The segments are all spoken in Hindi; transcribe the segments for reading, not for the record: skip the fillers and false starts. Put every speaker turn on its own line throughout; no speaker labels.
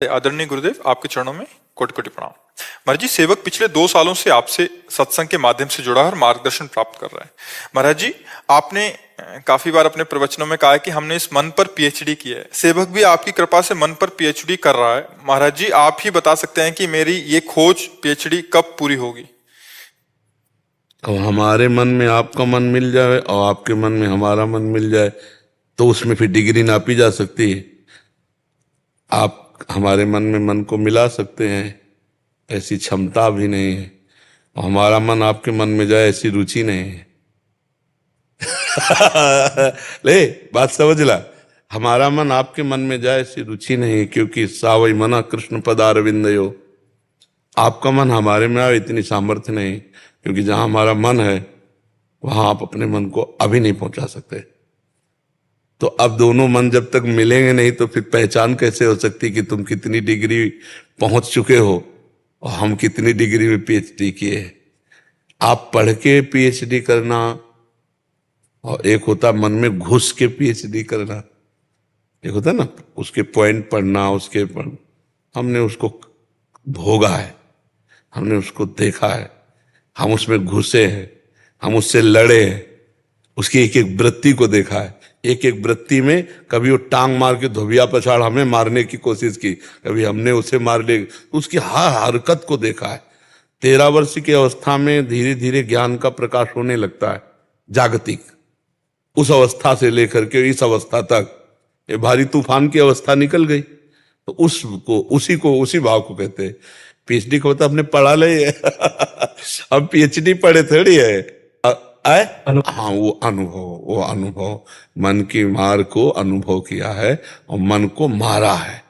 आदरणीय गुरुदेव, आपके चरणों में कोटि कोटि प्रणाम। महाराज जी, सेवक पिछले 2 सालों से आपसे सत्संग के माध्यम से जुड़ा है और मार्गदर्शन प्राप्त कर रहा है। महाराज जी, आपने काफी बार अपने प्रवचनों में कहा है कि हमने इस मन पर पीएचडी की है। सेवक भी आपकी कृपा से मन पर पीएचडी कर रहा है। महाराज जी, आप ही बता सकते हैं कि मेरी ये खोज पीएचडी कब पूरी होगी?
अब हमारे मन में आपका मन मिल जाए और आपके मन में हमारा मन मिल जाए तो उसमें फिर डिग्री नापी जा सकती है। आप हमारे मन में मन को मिला सकते हैं, ऐसी क्षमता भी नहीं है। और हमारा मन आपके मन में जाए ऐसी रुचि नहीं है। ले बात समझ ला, हमारा मन आपके मन में जाए ऐसी रुचि नहीं है, क्योंकि सावई मना कृष्ण पदारविंदयो। आपका मन हमारे में आए इतनी सामर्थ्य नहीं, क्योंकि जहां हमारा मन है वहां आप अपने मन को अभी नहीं पहुंचा सकते। तो अब दोनों मन जब तक मिलेंगे नहीं तो फिर पहचान कैसे हो सकती कि तुम कितनी डिग्री पहुंच चुके हो और हम कितनी डिग्री में पीएचडी किए। आप पढ़ के पीएचडी करना और एक होता मन में घुस के पीएचडी करना, एक होता ना उसके पॉइंट पढ़ना, उसके हमने उसको भोगा है, हमने उसको देखा है, हम उसमें घुसे हैं, हम उससे लड़े हैं, उसकी एक एक वृत्ति को देखा है। एक एक वृत्ति में कभी वो टांग मार के धोबिया पछाड़ हमें मारने की कोशिश की, कभी हमने उसे मारने, उसकी हर हरकत को देखा है। 13 वर्ष की अवस्था में धीरे धीरे ज्ञान का प्रकाश होने लगता है, जागतिक। उस अवस्था से लेकर के इस अवस्था तक ये भारी तूफान की अवस्था निकल गई, तो उसी भाव को कहते हैं पीएचडी को। तो हमने पढ़ा ले अब पीएचडी पढ़े थोड़ी है। हाँ, वो अनुभव मन की मार को अनुभव किया है और मन को मारा है,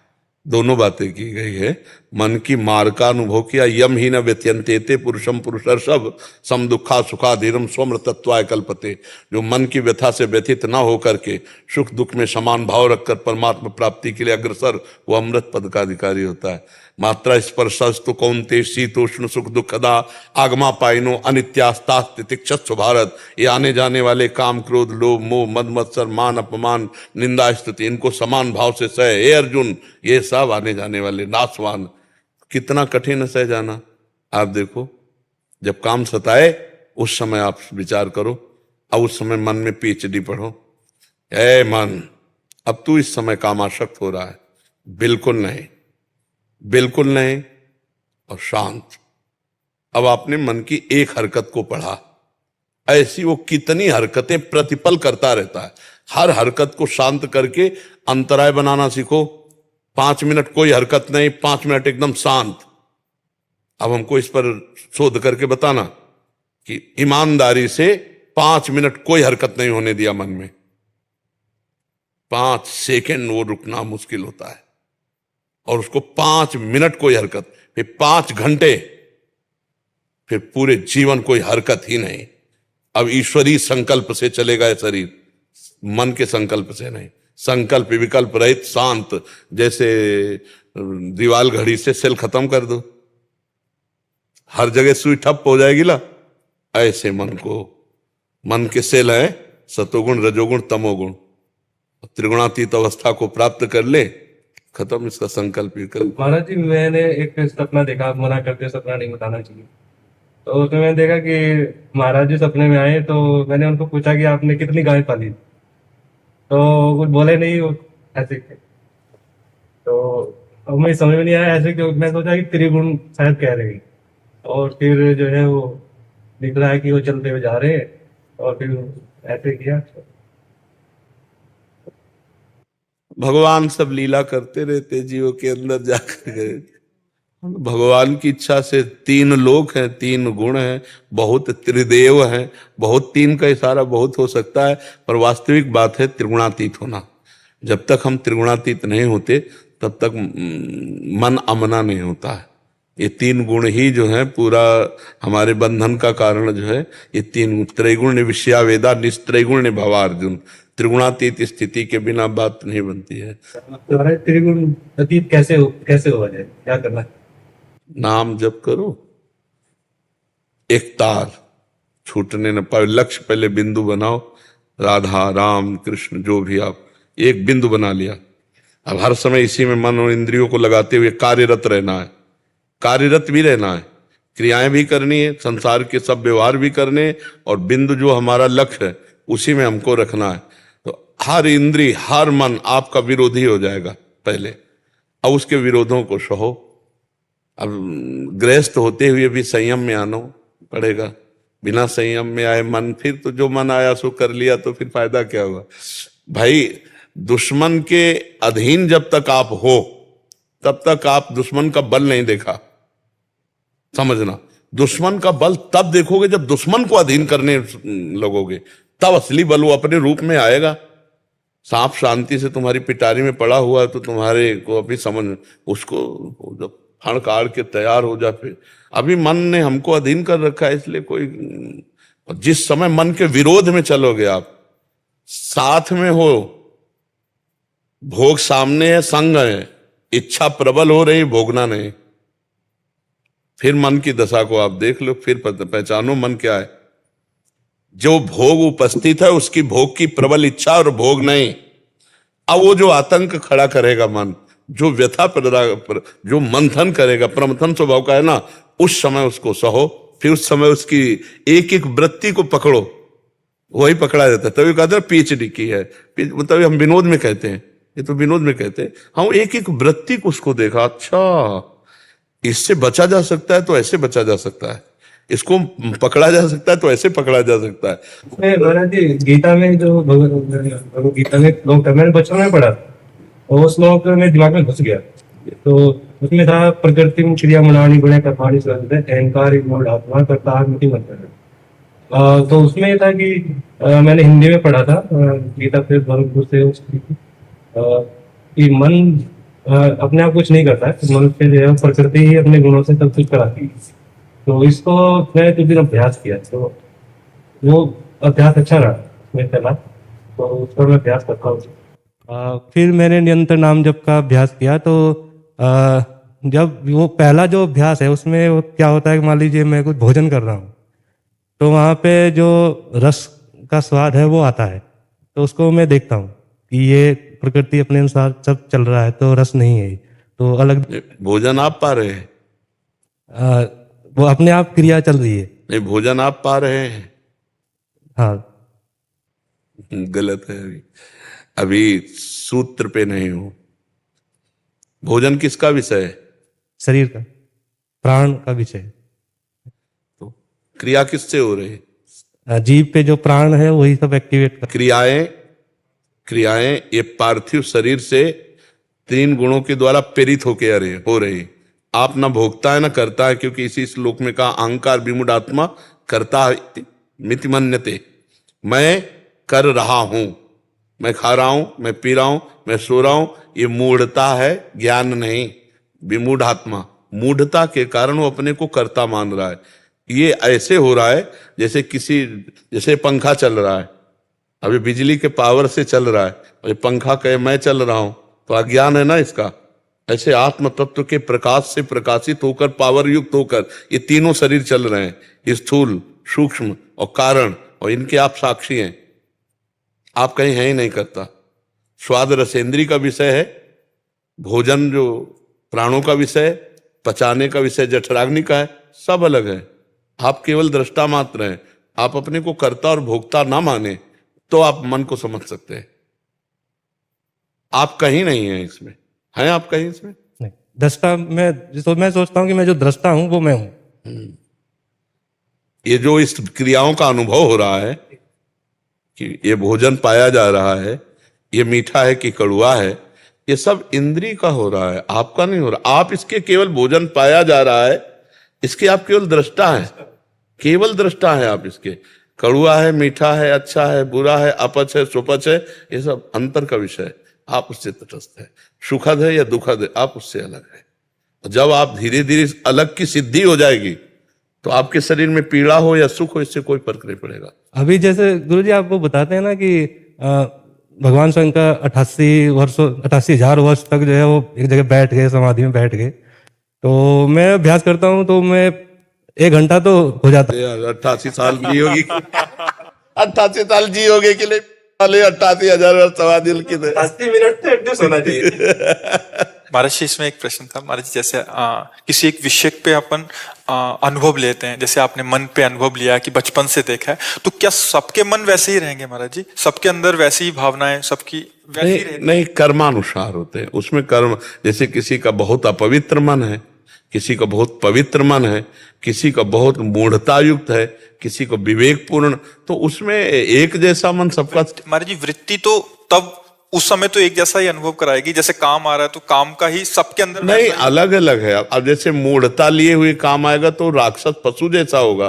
दोनों बातें की गई है। मन की मार का अनुभव किया, यम ही न व्यत्यंते पुरुषम पुरुषर्षभ सम दुखा सुखा धीरम स्वमृतत्वाय कल्पते। जो मन की व्यथा से व्यथित ना होकर के सुख दुख में समान भाव रखकर परमात्मा प्राप्ति के लिए अग्रसर, वो अमृत पद का अधिकारी होता है। मात्रा स्पर्शस्तु कौन्ते शीतोष्ण सुख दुखदा आगमा पाइनो अनित्यास्ता तितिक्षस्व भारत। ये आने जाने वाले काम क्रोध लोभ मोह मद मत्सर मान अपमान निंदा स्तुति, इनको समान भाव से सह हे अर्जुन। ये सब आने जाने वाले नाशवान, कितना कठिन है सह जाना। आप देखो, जब काम सताए उस समय आप विचार करो, अब उस समय मन में पीएचडी पढ़ो। ए मन, अब तू इस समय कामासक्त हो रहा है? बिल्कुल नहीं, बिल्कुल नहीं। और शांत। अब आपने मन की एक हरकत को पढ़ा, ऐसी वो कितनी हरकतें प्रतिपल करता रहता है। हर हरकत को शांत करके अंतराय बनाना सीखो। 5 मिनट कोई हरकत नहीं, 5 मिनट एकदम शांत। अब हमको इस पर शोध करके बताना कि ईमानदारी से 5 मिनट कोई हरकत नहीं होने दिया मन में। 5 सेकंड वो रुकना मुश्किल होता है, और उसको 5 मिनट कोई हरकत, फिर 5 घंटे, फिर पूरे जीवन कोई हरकत ही नहीं। अब ईश्वरीय संकल्प से चलेगा ये शरीर, मन के संकल्प से नहीं। संकल्प विकल्प रहित शांत, जैसे दीवाल घड़ी से सेल खत्म कर दो, हर जगह सुई ठप हो जाएगी ला। ऐसे मन को, मन के सेल है सतोगुण रजोगुण तमोगुण, त्रिगुणातीत अवस्था को प्राप्त कर ले, खत्म इसका संकल्प विकल्प।
महाराज जी, मैंने एक सपना देखा, आप मना करते सपना नहीं बताना चाहिए। तो उसमें मैंने देखा कि महाराज जी सपने में आए, तो मैंने उनको पूछा कि आपने कितनी गाय पाली, तो कुछ बोले नहीं, वो ऐसे थे। तो अब मुझे समझ में नहीं आया ऐसे क्यों, मैं सोचा कि त्रिगुण शायद कह रहे हैं। और फिर जो है वो दिख रहा है कि वो चलते हुए जा रहे हैं, और फिर ऐसे किया।
भगवान सब लीला करते रहते जीवों के अंदर जाकर। भगवान की इच्छा से 3 लोक हैं, 3 गुण हैं, बहुत त्रिदेव हैं, बहुत 3 का इशारा बहुत हो सकता है, पर वास्तविक बात है त्रिगुणातीत होना। जब तक हम त्रिगुणातीत नहीं होते तब तक मन अमना नहीं होता है। ये 3 गुण ही जो है पूरा हमारे बंधन का कारण जो है, ये 3 त्रैगुण विषया वेदा निस्त्रैगुण भवा अर्जुन। त्रिगुणातीत स्थिति के बिना बात नहीं बनती है।
त्रिगुण अतीत कैसे हुआ जाए, क्या करना है?
नाम जप करो, एक तार छूटने न पाए। लक्ष्य पहले बिंदु बनाओ, राधा राम कृष्ण जो भी आप, एक बिंदु बना लिया। अब हर समय इसी में मन और इंद्रियों को लगाते हुए कार्यरत रहना है, कार्यरत भी रहना है, क्रियाएं भी करनी है, संसार के सब व्यवहार भी करने हैं, और बिंदु जो हमारा लक्ष्य है उसी में हमको रखना है। तो हर इंद्री हर मन आपका विरोधी हो जाएगा पहले, अब उसके विरोधों को सहो। अब गृहस्थ होते हुए भी संयम में आना पड़ेगा, बिना संयम में आए मन, फिर तो जो मन आया सो कर लिया, तो फिर फायदा क्या हुआ भाई। दुश्मन के अधीन जब तक आप हो तब तक आप दुश्मन का बल नहीं देखा, समझना। दुश्मन का बल तब देखोगे जब दुश्मन को अधीन करने लगोगे, तब असली बल वो अपने रूप में आएगा। सांप शांति से तुम्हारी पिटारी में पड़ा हुआ है तो तुम्हारे को अभी समझ, उसको जब फणकार के तैयार हो जा, फिर अभी मन ने हमको अधीन कर रखा है, इसलिए कोई, जिस समय मन के विरोध में चलोगे आप, साथ में हो, भोग सामने है, संग है, इच्छा प्रबल हो रही, भोगना नहीं, फिर मन की दशा को आप देख लो, फिर पहचानो मन क्या है। जो भोग उपस्थित है उसकी भोग की प्रबल इच्छा और भोग नहीं। अब वो जो आतंक खड़ा करेगा मन, जो व्यथा जो मंथन करेगा, प्रमथन स्वभाव का है ना, उस समय उसको सहो, फिर उस समय उसकी एक एक वृत्ति को पकड़ो, वही पकड़ा जाता है। तभी कहते हैं पीएचडी की है, मतलब हम विनोद में कहते हैं, ये तो विनोद में कहते हैं, हम एक एक वृत्ति को उसको देखा, अच्छा इससे बचा जा सकता है तो ऐसे बचा जा सकता है, इसको पकड़ा जा सकता है तो ऐसे पकड़ा जा सकता है।
महाराज जी, गीता में जो भगवत गीता में श्लोक था, मैंने बचपन में पढ़ा और वो श्लोक मेरे दिमाग में घुस गया। तो उसमें था, प्रकृति में क्रिया मनानी गुणे कर्माणि संत अहंकार मूढ़ आत्मा कर्ता मिति मत। तो उसमें था कि मैंने हिंदी में पढ़ा था गीता फिर भरतपुर से कि मन अपने आप कुछ नहीं करता है, मनुष्य जो है प्रकृति ही अपने गुणों से सब कुछ कराती है। तो इसको मैं कुछ दिन अभ्यास किया, तो वो अभ्यास अच्छा रहा मेरे चला, तो उस पर मैं अभ्यास करता हूँ। फिर मैंने निरंतर नाम जप का अभ्यास किया। तो जब वो पहला जो अभ्यास है उसमें वो क्या होता है कि मान लीजिए मैं कुछ भोजन कर रहा हूँ, तो वहाँ पे जो रस का स्वाद है वो आता है, तो उसको मैं देखता हूँ कि ये प्रकृति अपने अनुसार सब चल रहा है, तो रस नहीं है, तो अलग
भोजन आप पा रहे हैं,
वो अपने आप क्रिया चल रही है।
नहीं, भोजन आप पा रहे हैं,
हाँ
गलत है। अभी सूत्र पे नहीं हो। भोजन किसका विषय है?
शरीर का, प्राण का विषय।
तो क्रिया किससे हो रही है?
जीव पे जो प्राण है वही सब एक्टिवेट कर।
क्रियाएं ये पार्थिव शरीर से 3 गुणों के द्वारा प्रेरित होके हो रही। आप ना भोगता है ना करता है, क्योंकि इसी श्लोक में कहा अहंकार विमूढ़ आत्मा करता मिति मन्यते। मैं कर रहा हूं, मैं खा रहा हूं, मैं पी रहा हूं, मैं सो रहा हूं, ये मूढ़ता है, ज्ञान नहीं। विमूढ़ आत्मा, मूढ़ता के कारण वो अपने को कर्ता मान रहा है। ये ऐसे हो रहा है जैसे पंखा चल रहा है, अभी बिजली के पावर से चल रहा है, और ये पंखा कहे मैं चल रहा हूं, तो अज्ञान है ना इसका। ऐसे आत्म तत्व के प्रकाश से प्रकाशित होकर, पावर युक्त होकर ये तीनों शरीर चल रहे हैं, स्थूल, सूक्ष्म और कारण, और इनके आप साक्षी हैं। आप कहीं है ही नहीं करता। स्वाद रसेंद्री का विषय है, भोजन जो प्राणों का विषय, पचाने का विषय जठराग्नि का है, सब अलग है। आप केवल दृष्टा मात्र हैं। आप अपने को कर्ता और भोक्ता ना माने तो आप मन को समझ सकते हैं। आप कहीं नहीं हैं इसमें, हैं आप कहीं इसमें
नहीं। दृष्टा मैं सोचता हूँ कि मैं जो दृष्टा हूँ वो मैं हूँ।
ये जो इस क्रियाओं का अनुभव हो रहा है कि ये भोजन पाया जा रहा है, ये मीठा है कि कड़वा है, ये सब इंद्री का हो रहा है, आपका नहीं हो रहा। आप इसके केवल भोजन पाया जा रहा है, इसके आप केवल दृष्टा हैं, केवल दृष्टा है आप इसके। कड़वा है, मीठा है, अच्छा है, बुरा है, अपच है, सुपच है, ये सब अंतर का विषय है। आप उससे तटस्थ है। सुखद है या दुखद है, आप उससे अलग है। जब आप धीरे धीरे अलग की सिद्धि हो जाएगी तो आपके शरीर में पीड़ा हो या सुख हो, इससे कोई फर्क नहीं पड़ेगा।
अभी जैसे गुरुजी आपको बताते हैं ना कि भगवान स्वयं का 88,000 वर्ष तक जो है वो एक जगह बैठ गए, समाधि में बैठ गए। तो मैं अभ्यास करता हूँ तो मैं 1 घंटा तो हो जाता है।
88 साल जी होगी 88 साल जी होगे के लिए वाले 88,000 वर्ष सवा दिल की थे।
80 मिनट तो एडजस्ट होना चाहिए।
महाराज जी इसमें एक प्रश्न था महाराज जी, जैसे किसी एक विषय पे अपन अनुभव लेते हैं, जैसे आपने मन पे अनुभव लिया कि बचपन से देखा है, तो क्या सबके मन वैसे ही रहेंगे महाराज जी? सबके अंदर वैसी ही भावनाएं सबकी वैसी
नहीं,
रहती?
नहीं, कर्मानुसार होते हैं उसमें। कर्म जैसे किसी का बहुत अपवित्र मन है, किसी का बहुत पवित्र मन है, किसी का बहुत मूढ़ता युक्त है, किसी को विवेकपूर्ण, तो उसमें एक जैसा मन सबका।
महाराज जी वृत्ति तो तब उस समय तो एक जैसा ही अनुभव कराएगी, जैसे काम आ रहा है तो काम का ही सबके अंदर
नहीं,
वैसा ही-
अलग अलग है। अब जैसे मूढ़ता लिए हुए काम आएगा तो राक्षस पशु जैसा होगा।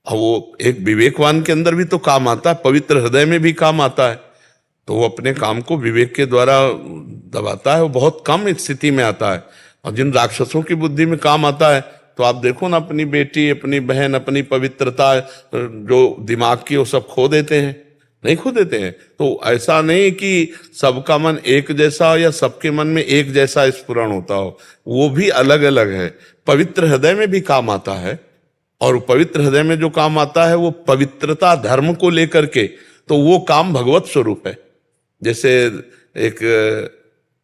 अब वो एक विवेकवान के अंदर भी तो काम आता है, पवित्र हृदय में भी काम आता है, तो वो अपने काम को विवेक के द्वारा दबाता है, वो बहुत कम स्थिति में आता है। और जिन राक्षसों की बुद्धि में काम आता है, तो आप देखो ना, अपनी बेटी, अपनी बहन, अपनी पवित्रता जो दिमाग की, वो सब खो देते हैं, नहीं खो देते हैं। तो ऐसा नहीं कि सबका मन एक जैसा हो या सबके मन में एक जैसा स्फुरण होता हो, वो भी अलग अलग है। पवित्र हृदय में भी काम आता है, और पवित्र हृदय में जो काम आता है वो पवित्रता धर्म को लेकर के, तो वो काम भगवत स्वरूप है। जैसे एक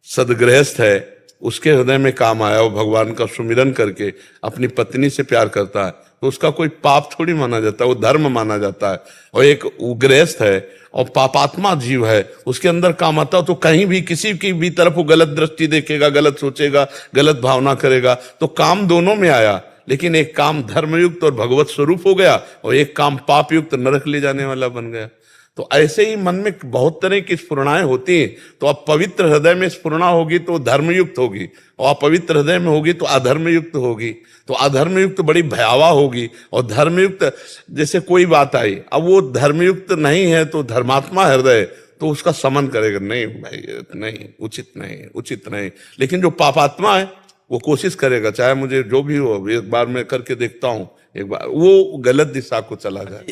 सदगृहस्थ है, उसके हृदय में काम आया, वो भगवान का सुमिरन करके अपनी पत्नी से प्यार करता है, तो उसका कोई पाप थोड़ी माना जाता है, वो धर्म माना जाता है। और एक गृहस्थ है और पापात्मा जीव है, उसके अंदर काम आता है, तो कहीं भी किसी की भी तरफ वो गलत दृष्टि देखेगा, गलत सोचेगा, गलत भावना करेगा, तो काम दोनों में आया। लेकिन एक काम धर्मयुक्त और भगवत स्वरूप हो गया, और एक काम पाप युक्त नरक ले जाने वाला बन गया। तो ऐसे ही मन में बहुत तरह की स्फुरणाएं होती हैं। तो अब पवित्र हृदय में स्फुरणा होगी तो धर्मयुक्त होगी, और अपवित्र हृदय में होगी तो अधर्मयुक्त होगी। तो अधर्मयुक्त बड़ी भयावह होगी, और धर्मयुक्त जैसे कोई बात आई, अब वो धर्मयुक्त नहीं है तो धर्मात्मा हृदय, तो उसका समन करेगा, नहीं भाई नहीं, उचित नहीं, उचित नहीं। लेकिन जो पापात्मा है वो कोशिश करेगा, चाहे मुझे जो भी हो, एक बार मैं करके देखता हूं, एक बार वो गलत दिशा को चला जाए।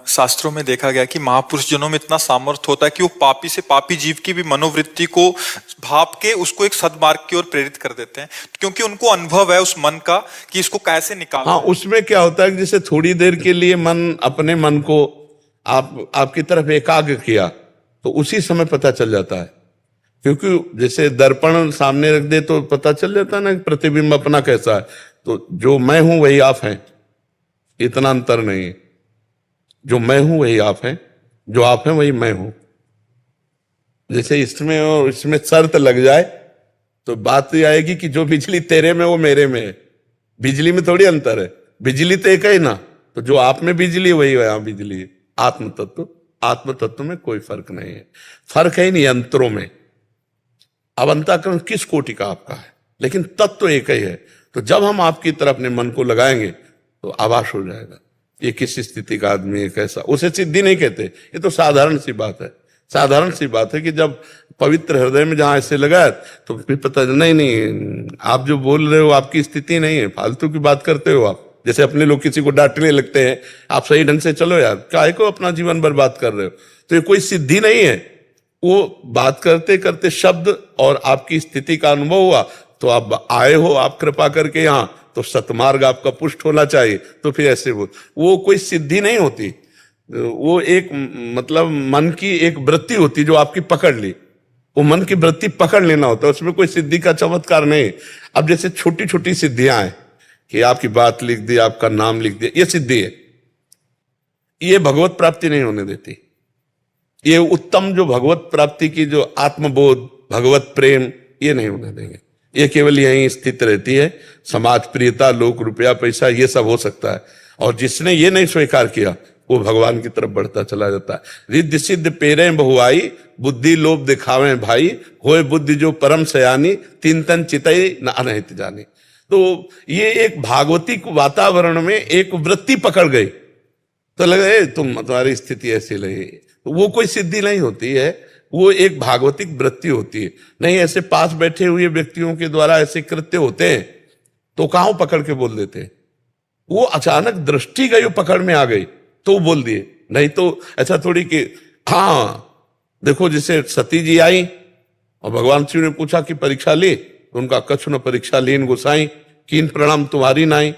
शास्त्रों में देखा गया कि महापुरुष जनों में इतना सामर्थ्य होता है कि वो पापी से पापी जीव की भी मनोवृत्ति को भाप के उसको एक सद्मार्ग की ओर प्रेरित कर देते हैं, क्योंकि उनको अनुभव है उस मन का कि इसको कैसे निकालना।
हाँ, उसमें क्या होता है कि जैसे थोड़ी देर के लिए मन, अपने मन को आपकी तरफ एकाग्र किया, तो उसी समय पता चल जाता है। क्योंकि जैसे दर्पण सामने रख दे तो पता चल जाता है ना कि प्रतिबिंब अपना कैसा है। तो जो मैं हूं वही आप हैं, इतना अंतर नहीं है। जो मैं हूं वही आप हैं, जो आप हैं वही मैं हूं। जैसे इसमें और इसमें शर्त लग जाए तो बात ये आएगी कि जो बिजली तेरे में वो मेरे में है। बिजली में थोड़ी अंतर है, बिजली तो एक है ना। तो जो आप में बिजली वही वहां बिजली है। आत्म तत्व में कोई फर्क नहीं है। फर्क है नहीं यंत्रों में। अब अंतःकरण किस कोटि का आपका है, लेकिन तत्व एक ही है। तो जब हम आपकी तरफ अपने मन को लगाएंगे तो आभास हो जाएगा ये किस स्थिति का आदमी है, कैसा। उसे सिद्धि नहीं कहते, ये तो साधारण सी बात है। साधारण सी बात है कि जब पवित्र हृदय में जहां ऐसे लगा तो फिर पता नहीं, आप जो बोल रहे हो आपकी स्थिति नहीं है, फालतू की बात करते हो आप। जैसे अपने लोग किसी को डांटने लगते हैं, आप सही ढंग से चलो यार, काहे को अपना जीवन बर्बाद कर रहे हो। तो ये कोई सिद्धि नहीं है। वो बात करते करते शब्द और आपकी स्थिति का अनुभव हुआ, तो आप आए हो, आप कृपा करके यहाँ, तो सतमार्ग आपका पुष्ट होना चाहिए। तो फिर ऐसे वो कोई सिद्धि नहीं होती, वो एक मतलब मन की एक वृत्ति होती जो आपकी पकड़ ली। वो मन की वृत्ति पकड़ लेना होता है, उसमें कोई सिद्धि का चमत्कार नहीं। अब जैसे छोटी छोटी सिद्धियां हैं कि आपकी बात लिख दी, आपका नाम लिख दिया, ये सिद्धि है। ये भगवत प्राप्ति नहीं होने देती। ये उत्तम जो भगवत प्राप्ति की जो आत्मबोध, भगवत प्रेम, ये नहीं होने देंगे। ये केवल यहीं स्थित रहती है। समाज प्रियता, लोक रुपया पैसा, ये सब हो सकता है। और जिसने ये नहीं स्वीकार किया वो भगवान की तरफ बढ़ता चला जाता है। रिद्धि सिद्ध पेरे बहुआई, बुद्धि लोभ दिखावे भाई, होए बुद्धि जो परम सयानी, तीन तन चितई न अनहित जानी। तो ये एक भागवतिक वातावरण में एक वृत्ति पकड़ गई, तो लगे तुम्हारी स्थिति ऐसी लगी। तो वो कोई सिद्धि नहीं होती है, वो एक भागवतिक वृत्ति होती है। नहीं, ऐसे पास बैठे हुए व्यक्तियों के द्वारा ऐसे कृत्य होते हैं तो कहां पकड़ के बोल देते हैं। वो अचानक दृष्टि गई, वो पकड़ में आ गई तो बोल दिए। नहीं तो ऐसा थोड़ी कि हाँ देखो, जैसे सती जी आई और भगवान शिव ने पूछा कि परीक्षा ली, तो उनका कछु न परीक्षा लीन गोसाई, कीन प्रणाम तुम्हारी नाई।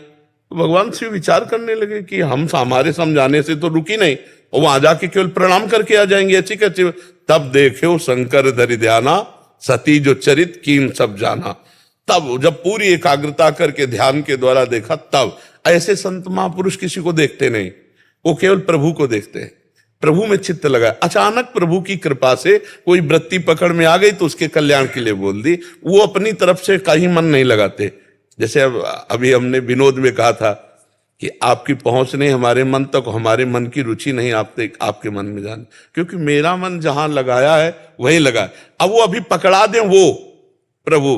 तो भगवान शिव विचार करने लगे कि हम हमारे समझाने से तो रुकी नहीं, और वहां जाके केवल प्रणाम करके आ जाएंगे, अच्छी कैसी। तब देखे शंकर धरि ध्याना, सती जो चरित कीन सब जाना। तब जब पूरी एकाग्रता करके ध्यान के द्वारा देखा, तब ऐसे संत महापुरुष किसी को देखते नहीं, वो केवल प्रभु को देखते हैं, प्रभु में चित्त लगा। अचानक प्रभु की कृपा से कोई वृत्ति पकड़ में आ गई तो उसके कल्याण के लिए बोल दी, वो अपनी तरफ से कहीं मन नहीं लगाते। जैसे अभी हमने विनोद में कहा था कि आपकी पहुंच नहीं हमारे मन तक, हमारे मन की रुचि नहीं आपके मन में जाने, क्योंकि मेरा मन जहां लगाया है वही लगा है। अब वो अभी पकड़ा दें वो प्रभु,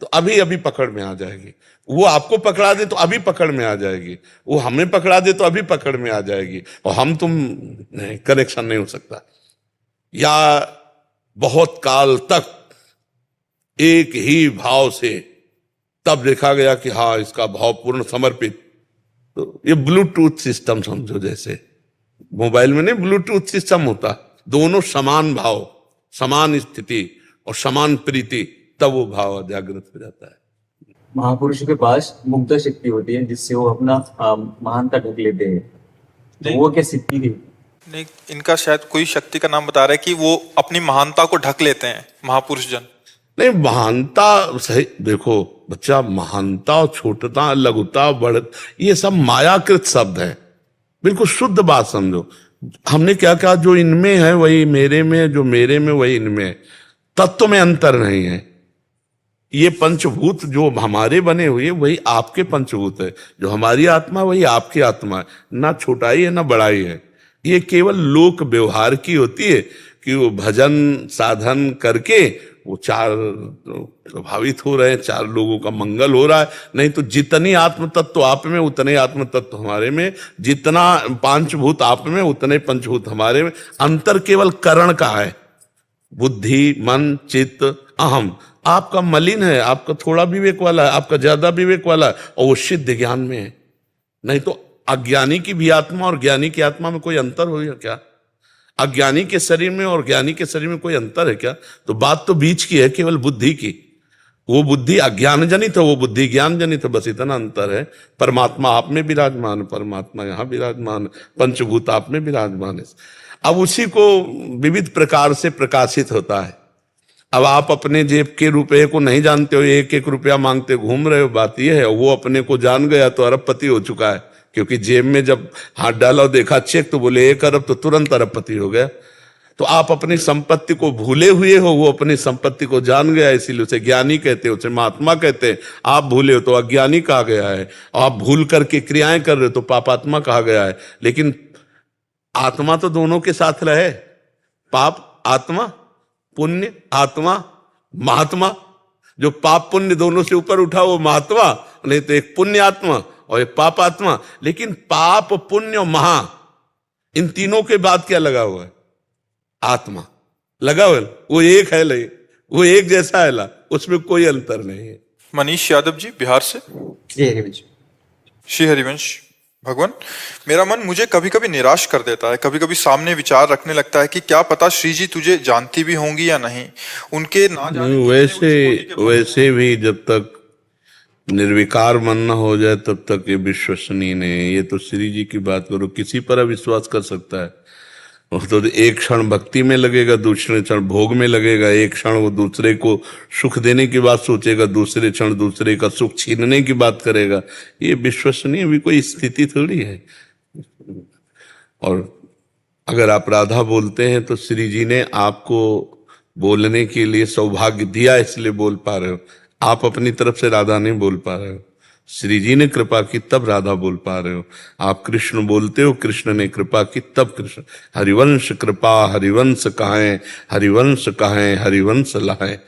तो अभी अभी पकड़ में आ जाएगी। वो आपको पकड़ा दे तो अभी पकड़ में आ जाएगी, वो हमें पकड़ा दे तो अभी पकड़ में आ जाएगी, और हम तुम नहीं, कनेक्शन नहीं हो सकता। या बहुत काल तक एक ही भाव से, तब देखा गया कि हाँ इसका भाव पूर्ण समर्पित। तो ये ब्लूटूथ सिस्टम समझो, जैसे मोबाइल में नहीं ब्लूटूथ सिस्टम होता, दोनों समान भाव, समान स्थिति और समान प्रीति, तब वो भाव जागृत हो जाता है।
महापुरुषों के पास मुग्धा शक्ति होती है जिससे वो अपना महानता ढक लेते हैं, तो वो क्या शक्ति थी?
नहीं, इनका शायद कोई शक्ति का नाम बता रहा है कि वो अपनी महानता को ढक लेते हैं महापुरुष जन।
नहीं, महानता सही, देखो बच्चा, महानता और छोटता, लघुता, बढ़त, ये सब मायाकृत शब्द है, बिल्कुल शुद्ध बात समझो। हमने क्या कहा, जो इनमें है वही मेरे में है, जो मेरे में वही इनमें है, तत्व में अंतर नहीं है। ये पंचभूत जो हमारे बने हुए वही आपके पंचभूत है, जो हमारी आत्मा वही आपकी आत्मा है, ना छोटाई है ना बड़ाई है। ये केवल लोक व्यवहार की होती है कि वो भजन साधन करके वो चार प्रभावित हो रहे हैं, चार लोगों का मंगल हो रहा है। नहीं तो जितनी आत्म तत्व आप में उतने आत्म तत्व हमारे में, जितना पंचभूत आप में उतने पंचभूत हमारे में। अंतर केवल करण का है, बुद्धि, मन, चित्त, अहम। आपका मलिन है, आपका थोड़ा विवेक वाला है, आपका ज्यादा विवेक वाला है, और वो सिद्ध ज्ञान में है। नहीं तो अज्ञानी की भी आत्मा और ज्ञानी की आत्मा में कोई अंतर होगा क्या? अज्ञानी के शरीर में और ज्ञानी के शरीर में कोई अंतर है क्या? तो बात तो बीच की है, केवल बुद्धि की। वो बुद्धि अज्ञान जनित है, वो बुद्धि ज्ञान जनित है, बस इतना अंतर है। परमात्मा आप में विराजमान, परमात्मा यहाँ विराजमान, पंचभूत आप में विराजमान है। अब उसी को विविध प्रकार से प्रकाशित होता है। अब आप अपने जेब के रुपए को नहीं जानते हो, एक एक रुपया मांगते घूम रहे हो, बात यह है। वो अपने को जान गया तो अरबपति हो चुका है, क्योंकि जेब में जब हाथ डाला और देखा चेक तो बोले 1 अरब, तो तुरंत अरबपति हो गया। तो आप अपनी संपत्ति को भूले हुए हो, वो अपनी संपत्ति को जान गया, इसीलिए उसे ज्ञानी कहते हैं, उसे महात्मा कहते हैं। आप भूले हो तो अज्ञानी कहा गया है, आप भूल करके क्रियाएं कर रहे हो तो पापात्मा कहा गया है। लेकिन आत्मा तो दोनों के साथ रहे, पाप आत्मा, पुण्य आत्मा, महात्मा। जो पाप पुण्य दोनों से ऊपर उठा वो महात्मा, नहीं तो एक पुण्य आत्मा और एक पाप आत्मा। लेकिन पाप, पुण्य और महा, इन तीनों के बाद क्या लगा हुआ है? आत्मा लगा हुआ है। वो एक है, ले वो एक जैसा है ला, उसमें कोई अंतर नहीं है।
मनीष यादव जी बिहार से।
जी हरिवंश।
श्री हरिवंश, भगवान, मेरा मन मुझे कभी कभी निराश कर देता है। कभी कभी सामने विचार रखने लगता है कि क्या पता श्री जी तुझे जानती भी होंगी या नहीं। उनके ना जाने
वैसे भी जब तक निर्विकार मन न हो जाए तब तक ये विश्वसनीय नहीं है। ये तो श्री जी की बात करो, किसी पर अविश्वास कर सकता है। वो तो एक क्षण भक्ति में लगेगा, दूसरे क्षण भोग में लगेगा, एक क्षण वो दूसरे को सुख देने की बात सोचेगा, दूसरे क्षण दूसरे का सुख छीनने की बात करेगा। ये विश्वसनीय भी कोई स्थिति थोड़ी है। और अगर आप राधा बोलते हैं तो श्री जी ने आपको बोलने के लिए सौभाग्य दिया, इसलिए बोल पा रहे हो। आप अपनी तरफ से राधा नहीं बोल पा रहे हो, श्री जी ने कृपा की तब राधा बोल पा रहे हो। आप कृष्ण बोलते हो, कृष्ण ने कृपा की तब कृष्ण। हरिवंश कृपा हरिवंश कहां, हरिवंश कहां हरिवंश लाए।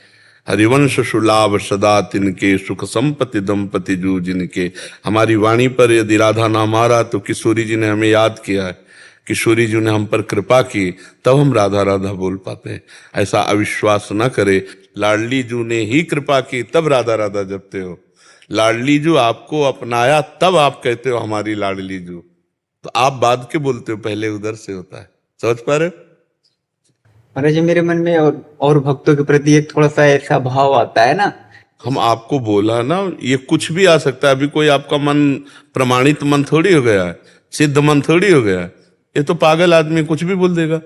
हरिवंश सुलाभ सदा तिनके, सुख संपत्ति दंपति जू जिनके। हमारी वाणी पर यदि राधा नाम आ रहा तो किशोरी जी ने हमें याद किया है, किशोरी जी ने हम पर कृपा की, तब हम राधा राधा बोल पाते हैं। ऐसा अविश्वास न करे। लाडली जू ने ही कृपा की तब राधा राधा जपते हो। लाडली जू आपको अपनाया तब आप कहते हो हमारी लाडली जू। तो आप बाद के बोलते हो, पहले उधर से होता है। समझ पा रहे हो?
महाराज जी, मेरे मन में और भक्तों के प्रति एक थोड़ा सा ऐसा भाव आता है ना।
हम आपको बोला ना, ये कुछ भी आ सकता है। अभी कोई आपका मन प्रमाणित मन थोड़ी हो गया है, सिद्ध मन थोड़ी हो गया है। ये तो पागल आदमी कुछ भी बोल देगा।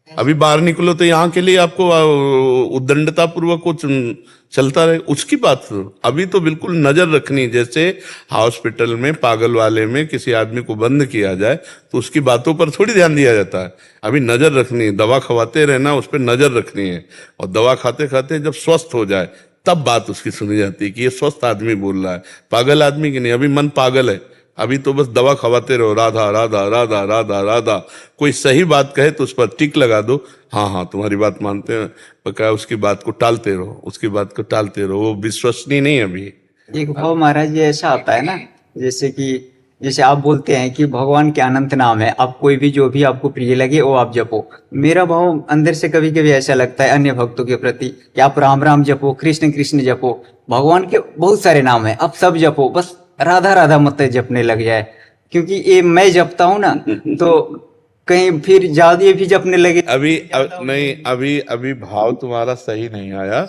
अभी बाहर निकलो तो यहाँ के लिए आपको उद्दंडता पूर्वक कुछ चलता रहे, उसकी बात अभी तो बिल्कुल नजर रखनी। जैसे हॉस्पिटल में पागल वाले में किसी आदमी को बंद किया जाए तो उसकी बातों पर थोड़ी ध्यान दिया जाता है, अभी नजर रखनी है। दवा खवाते रहना, उस पर नजर रखनी है, और दवा खाते खाते जब स्वस्थ हो जाए तब बात उसकी सुनी जाती है कि ये स्वस्थ आदमी बोल रहा है, पागल आदमी की नहीं। अभी मन पागल है, अभी तो बस दवा खवाते रहो, राधा राधा राधा राधा राधा। कोई सही बात कहे तो उस पर टिक लगा दो, हाँ हाँ तुम्हारी बात मानते हैं, पक्का उसकी बात को टालते रहो, उसकी बात को टालते रहो, वो विश्वसनीय नहीं है अभी।
एक भाव महाराज जी ऐसा आता है ना, जैसे आप बोलते हैं कि भगवान के अनंत नाम है, आप कोई भी जो भी आपको प्रिय लगे वो आप जपो। मेरा भाव अंदर से कभी कभी ऐसा लगता है अन्य भक्तों के प्रति कि आप राम राम जपो, कृष्ण कृष्ण जपो, भगवान के बहुत सारे नाम है, आप सब जपो, बस राधा राधा मत जपने लग जाए। क्योंकि ये मैं जपता हूँ ना तो कहीं फिर ज्यादा भी जपने लगे।
नहीं, अभी भाव तुम्हारा सही नहीं आया।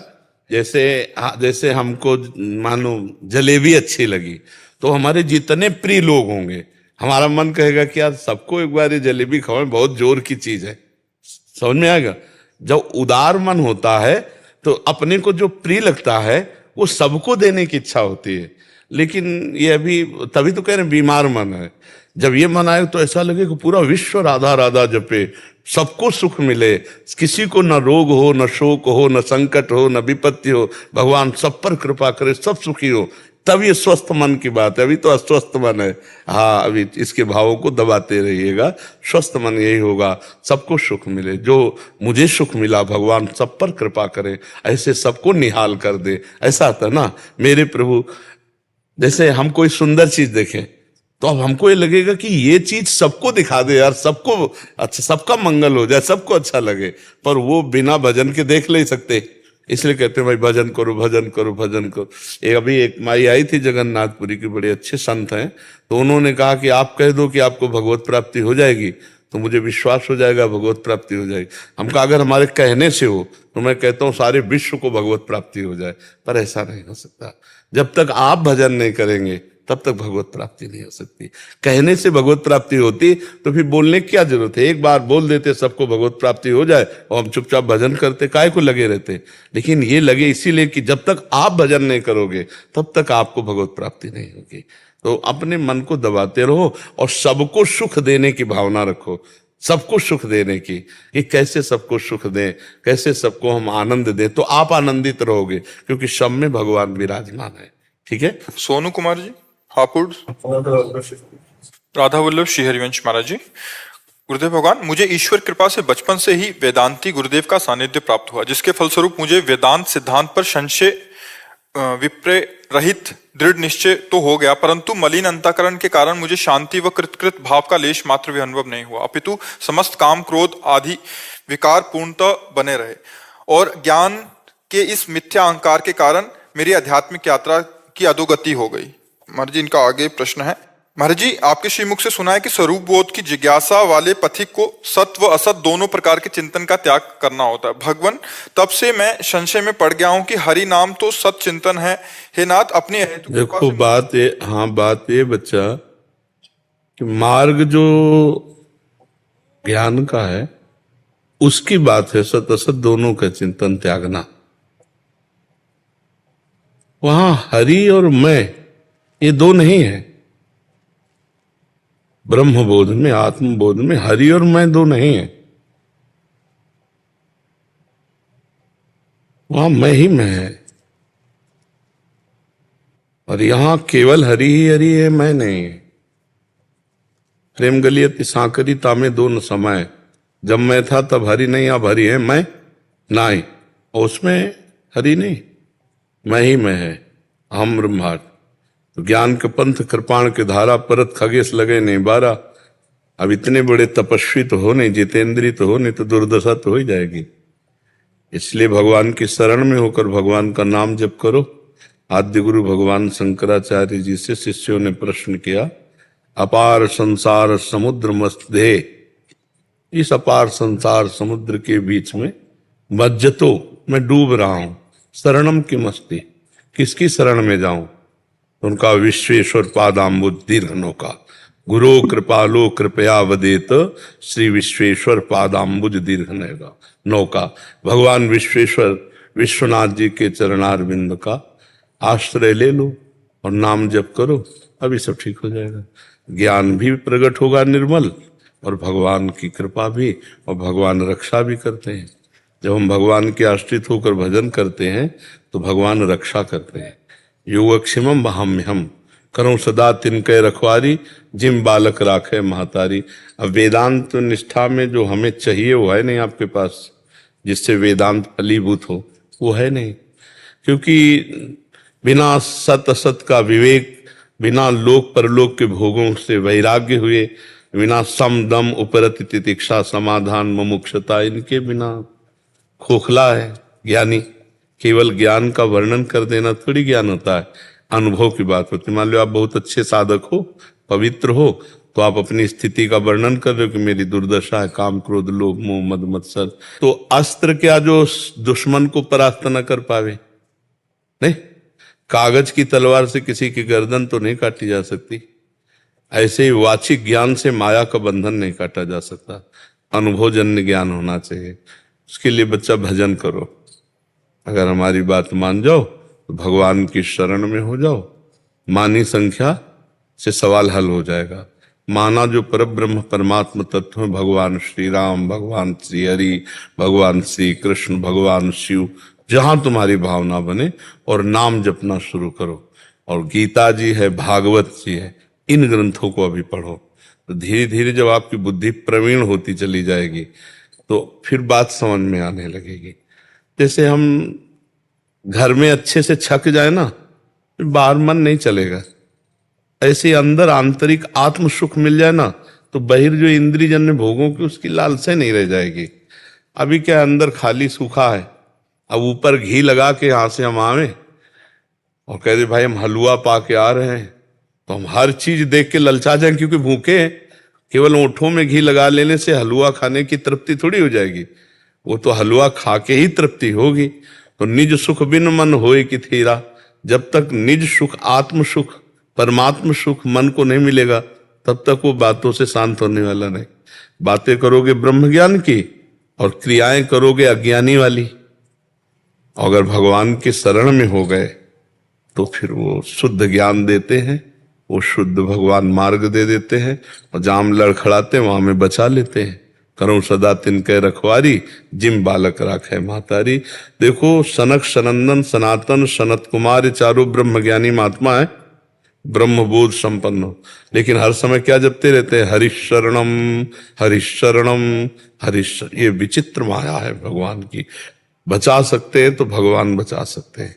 जैसे हमको मानो जलेबी अच्छी लगी तो हमारे जितने प्रिय लोग होंगे, हमारा मन कहेगा कि यार सबको एक बार ये जलेबी खाओ, बहुत जोर की चीज है। समझ में आएगा? जब उदार मन होता है तो अपने को जो प्रिय लगता है वो सबको देने की इच्छा होती है। लेकिन ये अभी तभी तो कह रहे हैं बीमार मन है। जब ये मन आए तो ऐसा लगे कि पूरा विश्व राधा राधा जपे, सबको सुख मिले, किसी को न रोग हो, न शोक हो, न संकट हो, न विपत्ति हो, भगवान सब पर कृपा करे, सब सुखी हो, तब ये स्वस्थ मन की बात है। अभी तो अस्वस्थ मन है। हाँ, अभी इसके भावों को दबाते रहिएगा, स्वस्थ मन यही होगा, सबको सुख मिले। जो मुझे सुख मिला भगवान सब पर कृपा करे, ऐसे सबको निहाल कर दे। ऐसा आता ना मेरे प्रभु। जैसे हम कोई सुंदर चीज देखें तो अब हमको ये लगेगा कि ये चीज सबको दिखा दे यार, सबको अच्छा, सबका मंगल हो जाए, सबको अच्छा लगे। पर वो बिना भजन के देख नहीं सकते, इसलिए कहते हैं भाई भजन करो भजन करो भजन करो। अभी एक माई आई थी जगन्नाथपुरी की, बड़े अच्छे संत हैं, तो उन्होंने कहा कि आप कह दो कि आपको भगवत प्राप्ति हो जाएगी तो मुझे विश्वास हो जाएगा भगवत प्राप्ति हो जाएगी। हम कहा अगर हमारे कहने से हो तो मैं कहता हूँ सारे विश्व को भगवत प्राप्ति हो जाए, पर ऐसा नहीं हो सकता। जब तक आप भजन नहीं करेंगे तब तक भगवत प्राप्ति नहीं हो सकती। कहने से भगवत प्राप्ति होती तो फिर बोलने की क्या जरूरत है? एक बार बोल देते सबको भगवत प्राप्ति हो जाए और हम चुपचाप भजन करते, काहे को लगे रहते। लेकिन ये लगे इसीलिए कि जब तक आप भजन नहीं करोगे तब तक आपको भगवत प्राप्ति नहीं होगी। तो अपने मन को दबाते रहो और सबको सुख देने की भावना रखो, सबको सुख देने की, कि कैसे सबको सुख दें, कैसे सबको हम आनंद दें, तो आप आनंदित रहोगे क्योंकि सब में भगवान विराजमान है। ठीक है।
सोनू कुमार जी, हापुड़। राधा वल्लभ श्री हरिवंश महाराज जी। गुरुदेव भगवान, मुझे ईश्वर कृपा से बचपन से ही वेदांती गुरुदेव का सानिध्य प्राप्त हुआ, जिसके फलस्वरूप मुझे वेदांत सिद्धांत पर संशय विप्रय रहित दृढ़ निश्चय तो हो गया, परंतु मलिन अंतःकरण के कारण मुझे शांति व कृतकृत भाव का लेश मात्र भी अनुभव नहीं हुआ, अपितु समस्त काम क्रोध आदि विकार पूर्णतः बने रहे। और ज्ञान के इस मिथ्या अहंकार के कारण मेरी आध्यात्मिक यात्रा की अधोगति हो गई। महाराज जी, इनका आगे प्रश्न है। महाराज जी, आपके श्रीमुख से सुना है कि स्वरूप बोध की जिज्ञासा वाले पथिक को सत व असत दोनों प्रकार के चिंतन का त्याग करना होता है। भगवान, तब से मैं संशय में पड़ गया हूं कि हरि नाम तो सत चिंतन है। हे नाथ, अपने हेतु
देखो बात ये, हाँ बात ये बच्चा कि मार्ग जो ज्ञान का है उसकी बात है, सत असत दोनों का चिंतन त्यागना। वहां हरि और मैं ये दो नहीं है। ब्रह्म बोध में, आत्म बोध में हरि और मैं दो नहीं है, वहां मैं ही मैं है। और यहां केवल हरि ही हरि है, मैं नहीं है। प्रेम गलियत सांकरी तामे दो न समय, जब मैं था तब हरि नहीं, अब हरि है मैं नहीं। और उसमें हरि नहीं, मैं ही मैं है, हम ब्रह्मांड। तो ज्ञान के पंथ कृपाण के धारा, परत खगेश लगे नहीं बारा। अब इतने बड़े तपस्वी तो हो नहीं, जितेंद्री तो हो नहीं, तो दुर्दशा तो हो ही जाएगी। इसलिए भगवान की शरण में होकर भगवान का नाम जप करो। आद्य गुरु भगवान शंकराचार्य जी से शिष्यों ने प्रश्न किया, अपार संसार समुद्र मध्य, इस अपार संसार समुद्र के बीच में मज्जतो, मैं डूब रहा हूं, शरणम की मस्ती, किसकी शरण में जाऊं? उनका विश्वेश्वर पादाम्बुज दीर्घ नौका, गुरो कृपालो कृपया वदेत, श्री विश्वेश्वर पादाम्बुज दीर्घ नौका। भगवान विश्वेश्वर विश्वनाथ जी के चरणारविंद का आश्रय ले लो और नाम जप करो, अभी सब ठीक हो जाएगा। ज्ञान भी प्रकट होगा निर्मल, और भगवान की कृपा भी, और भगवान रक्षा भी करते हैं। जब हम भगवान के आश्रित होकर भजन करते हैं तो भगवान रक्षा करते हैं। योगक्षेमम वहाम्यहम, करो सदा तिनके रखवारी, जिम बालक राखे महतारी। अब वेदांत निष्ठा में जो हमें चाहिए वो है नहीं आपके पास, जिससे वेदांत फलीभूत हो, वो है नहीं। क्योंकि बिना सत असत का विवेक, बिना लोक परलोक के भोगों से वैराग्य हुए, बिना सम दम उपरति तितिक्षा समाधान मुमुक्षता, इनके बिना खोखला है ज्ञानी। केवल ज्ञान का वर्णन कर देना थोड़ी ज्ञान होता है, अनुभव की बात होती है। मान लो आप बहुत अच्छे साधक हो, पवित्र हो, तो आप अपनी स्थिति का वर्णन कर रहे हो कि मेरी दुर्दशा है, काम क्रोध लोभ मोह मद मत्सर। तो अस्त्र क्या जो दुश्मन को परास्त न कर पावे? नहीं, कागज की तलवार से किसी की गर्दन तो नहीं काटी जा सकती। ऐसे ही वाचिक ज्ञान से माया का बंधन नहीं काटा जा सकता। अनुभवजन्य ज्ञान होना चाहिए। उसके लिए बच्चा भजन करो। अगर हमारी बात मान जाओ तो भगवान की शरण में हो जाओ, मानी संख्या से सवाल हल हो जाएगा। माना जो परब्रह्म परमात्मा तत्व है, भगवान श्री राम, भगवान श्री हरि, भगवान श्री कृष्ण, भगवान शिव, जहां तुम्हारी भावना बने, और नाम जपना शुरू करो। और गीता जी है, भागवत जी है, इन ग्रंथों को अभी पढ़ो। तो धीरे धीरे जब आपकी बुद्धि प्रवीण होती चली जाएगी तो फिर बात समझ में आने लगेगी। जैसे हम घर में अच्छे से छक जाए ना, फिर बाहर मन नहीं चलेगा। ऐसे अंदर आंतरिक आत्म सुख मिल जाए ना, तो बहिर जो इंद्रियजन्य भोगों की उसकी लालसा नहीं रह जाएगी। अभी क्या अंदर खाली सूखा है, अब ऊपर घी लगा के यहां से हम आवे और कह दे भाई हम हलवा पा के आ रहे हैं, तो हम हर चीज देख के ललचा जाएं, क्योंकि भूखे हैं। केवल ओंठों में घी लगा लेने से हलवा खाने की तृप्ति थोड़ी हो जाएगी, वो तो हलवा खा के ही तृप्ति होगी। तो निज सुख बिन मन होए कि थीरा, जब तक निज सुख, आत्म सुख, परमात्म सुख मन को नहीं मिलेगा, तब तक वो बातों से शांत होने वाला नहीं। बातें करोगे ब्रह्म ज्ञान की और क्रियाएं करोगे अज्ञानी वाली। अगर भगवान के शरण में हो गए तो फिर वो शुद्ध ज्ञान देते हैं, वो शुद्ध भगवान मार्ग दे देते हैं, और जाम लड़खड़ाते वहां में बचा लेते हैं। करो सदा तिनके रखवारी, जिम बालक राखे महतारी। देखो सनक सनंदन सनातन सनत कुमार चारों ब्रह्म ज्ञानी महात्मा है, ब्रह्मबोध संपन्न हो, लेकिन हर समय क्या जपते रहते हैं? हरिशरणम हरिशरणम हरिशरण। ये विचित्र माया है भगवान की। बचा सकते हैं तो भगवान बचा सकते हैं,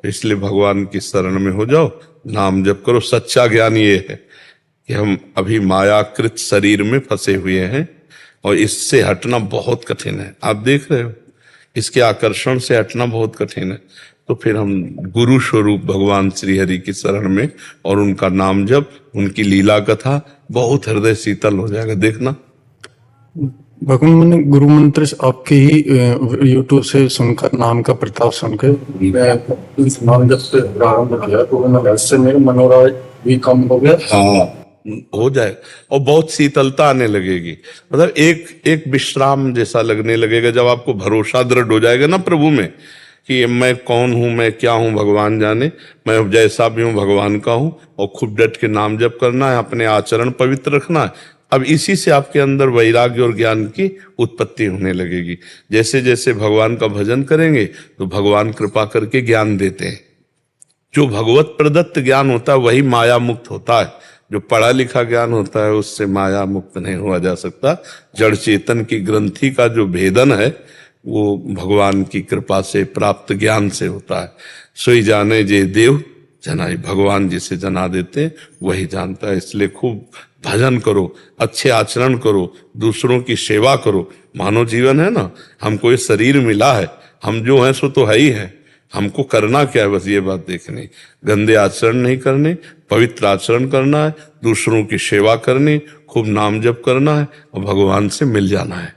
इसलिए भगवान की शरण में हो जाओ, नाम जप करो। सच्चा ज्ञान ये है कि हम अभी मायाकृत शरीर में फंसे हुए हैं और इससे हटना बहुत कठिन है। आप देख रहे हो, इसके आकर्षण से हटना बहुत कठिन है। तो फिर हम गुरु स्वरूप भगवान श्री हरि की शरण में और उनका नाम जप, उनकी लीला कथा, बहुत हृदय शीतल हो जाएगा। देखना
भगवान, मैंने गुरु मंत्र आपके ही यूट्यूब से सुनकर, नाम का प्रताप सुनकर मैं इस नाम जब से प्रारंभ किया, तो मैं वैसे मेरे मनोराज भी कम हो गया।
हाँ, हो जाए और बहुत शीतलता आने लगेगी। मतलब एक विश्राम जैसा लगने लगेगा जब आपको भरोसा दृढ़ हो जाएगा ना प्रभु में, कि मैं कौन हूं, मैं क्या हूं भगवान जाने, मैं जैसा भी हूं भगवान का हूं। और खूब डट के नाम जप करना है, अपने आचरण पवित्र रखना है। अब इसी से आपके अंदर वैराग्य और ज्ञान की उत्पत्ति होने लगेगी। जैसे जैसे भगवान का भजन करेंगे तो भगवान कृपा करके ज्ञान देते हैं। जो भगवत प्रदत्त ज्ञान होता है वही माया मुक्त होता है। जो पढ़ा लिखा ज्ञान होता है उससे माया मुक्त नहीं हुआ जा सकता। जड़ चेतन की ग्रंथि का जो भेदन है वो भगवान की कृपा से प्राप्त ज्ञान से होता है। सोई जाने जे देव जनाई, भगवान जिसे जना देते वही जानता है। इसलिए खूब भजन करो, अच्छे आचरण करो, दूसरों की सेवा करो। मानव जीवन है ना, हमको ये शरीर मिला है, हम जो हैं सो तो है ही है। हमको करना क्या है, बस ये बात देखनी। गंदे आचरण नहीं करने, पवित्र आचरण करना है, दूसरों की सेवा करनी, खूब नाम जप करना है और भगवान से मिल जाना है।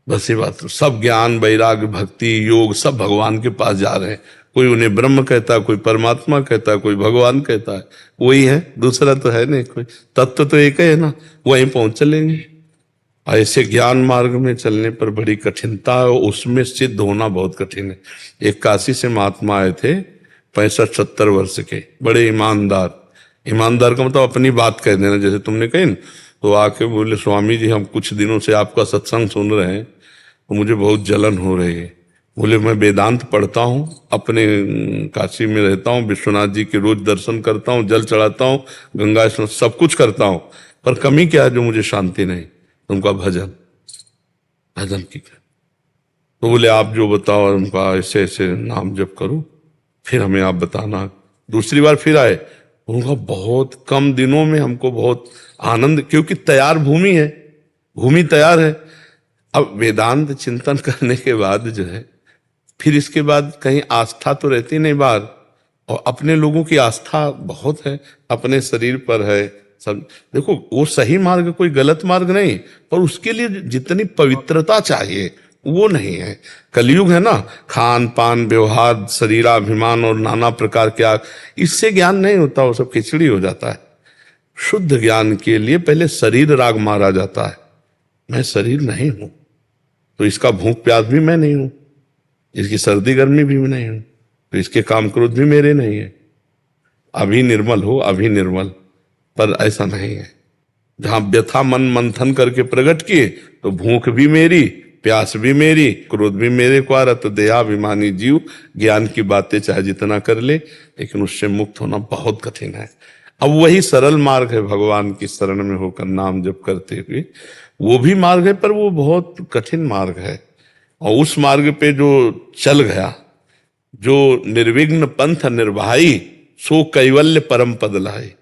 बस ये बात। सब ज्ञान, वैराग्य, भक्ति, योग सब भगवान के पास जा रहे हैं। कोई उन्हें ब्रह्म कहता है, कोई परमात्मा कहता है, कोई भगवान कहता है, वही है, दूसरा तो है नहीं कोई, तत्व तो एक है ना, वहीं पहुंच चलेंगे। ऐसे ज्ञान मार्ग में चलने पर बड़ी कठिनता है, उसमें सिद्ध होना बहुत कठिन है। एक काशी से महात्मा आए थे 65-70 वर्ष के, बड़े ईमानदार। ईमानदार का मतलब अपनी बात कह देना, जैसे तुमने कही ना। तो आके बोले, स्वामी जी हम कुछ दिनों से आपका सत्संग सुन रहे हैं तो मुझे बहुत जलन हो रही है। बोले मैं वेदांत पढ़ता हूँ, अपने काशी में रहता हूँ, विश्वनाथ जी के रोज दर्शन करता हूँ, जल चढ़ाता हूँ, गंगा स्नान सब कुछ करता हूँ, पर कमी क्या है जो मुझे शांति नहीं? उनका भजन, भजन की क्या? तो बोले आप जो बताओ, उनका ऐसे ऐसे नाम जप करो, फिर हमें आप बताना। दूसरी बार फिर आए, उनका बहुत कम दिनों में हमको बहुत आनंद, क्योंकि तैयार भूमि है, भूमि तैयार है। अब वेदांत चिंतन करने के बाद जो है, फिर इसके बाद कहीं आस्था तो रहती नहीं बाहर, और अपने लोगों की आस्था बहुत है, अपने शरीर पर है सब। देखो वो सही मार्ग, कोई गलत मार्ग नहीं, पर उसके लिए जितनी पवित्रता चाहिए वो नहीं है। कलयुग है ना, खान पान व्यवहार शरीराभिमान और नाना प्रकार के आग, इससे ज्ञान नहीं होता, वो सब खिचड़ी हो जाता है। शुद्ध ज्ञान के लिए पहले शरीर राग मारा जाता है। मैं शरीर नहीं हूं, तो इसका भूख प्यास भी मैं नहीं हूं, इसकी सर्दी गर्मी भी मैं नहीं हूं, तो इसके काम क्रोध भी मेरे नहीं है। अभी निर्मल हो, अभी निर्मल, पर ऐसा नहीं है। जहां व्यथा मन मंथन करके प्रकट किए तो भूख भी मेरी, प्यास भी मेरी, क्रोध भी मेरे को आ रहा, तो देहाभिमानी जीव ज्ञान की बातें चाहे जितना कर ले, लेकिन उससे मुक्त होना बहुत कठिन है। अब वही सरल मार्ग है, भगवान की शरण में होकर नाम जप करते हुए, वो भी मार्ग है, पर वो बहुत कठिन मार्ग है। और उस मार्ग पे जो चल गया, जो निर्विघ्न पंथ निर्वाही, सो कैवल्य परम पद लाई।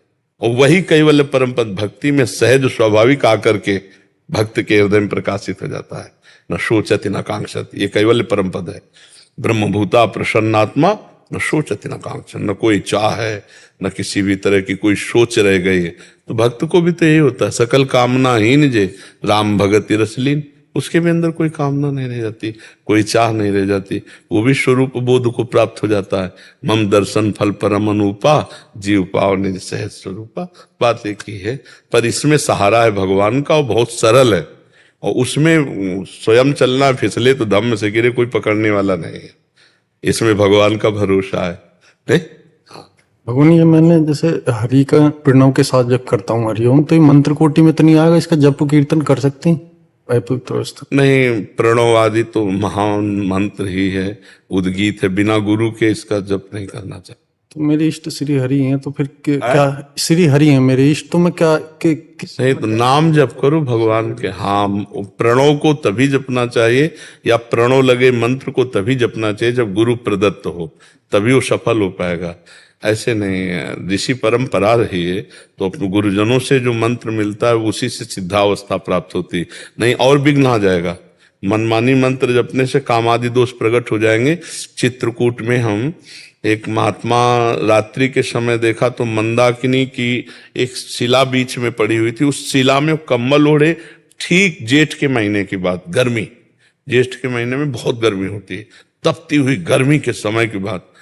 और वही कैवल्य परम पद भक्ति में सहज स्वाभाविक आकर के भक्त के हृदय में प्रकाशित हो जाता है। न शोचति न कांक्षति, ये कैवल्य परम पद है। ब्रह्मभूता प्रसन्नात्मा न शोचति न कांक्षति, न कोई चाह है, न किसी भी तरह की कोई सोच रह गई है। तो भक्त को भी तो यही होता है, सकल कामनाहीन जे राम भगति रसलीन, उसके भी अंदर कोई कामना नहीं रह जाती, कोई चाह नहीं रह जाती, वो भी स्वरूप बोध को प्राप्त हो जाता है। मम दर्शन फल परम अनुपा, जीव पाव निज सहज स्वरूपा। बात एक ही है, पर इसमें सहारा है भगवान का, और बहुत सरल है, और उसमें स्वयं चलना, फिसले तो धम्म से गिरे, कोई पकड़ने वाला नहीं है। इसमें भगवान का भरोसा है, नहीं?
भगवान ये मैंने जैसे हरि का प्रणव के साथ जब करता हूँ हरिओम, तो ये मंत्र कोटि में तो नहीं आएगा, इसका जप कीर्तन कर सकते हैं
नहीं, प्रणव आदि तो महान मंत्र ही है, उद्गीत है, बिना गुरु के इसका जप नहीं करना चाहिए।
तो मेरे इष्ट श्री हरि हैं, तो फिर क्या श्री हरि हैं मेरे इष्ट, तो मैं क्या
नहीं, तो नाम जप करो भगवान के। हाँ, प्रणव को तभी जपना चाहिए, या प्रणव लगे मंत्र को तभी जपना चाहिए जब गुरु प्रदत्त हो, तभी वो सफल हो पाएगा। ऐसे नहीं, ऋषि परंपरा रही है, तो अपने गुरुजनों से जो मंत्र मिलता है उसी से सिद्धावस्था प्राप्त होती, नहीं और विघ्न आ जाएगा। मनमानी मंत्र जपने से कामादि दोष प्रकट हो जाएंगे। चित्रकूट में हम एक महात्मा रात्रि के समय देखा तो मंदाकिनी की एक शिला बीच में पड़ी हुई थी, उस शिला में कम्बल ओढ़े, ठीक जेठ के महीने की बात, गर्मी, जेठ के महीने में बहुत गर्मी होती है, तपती हुई गर्मी के समय की बात,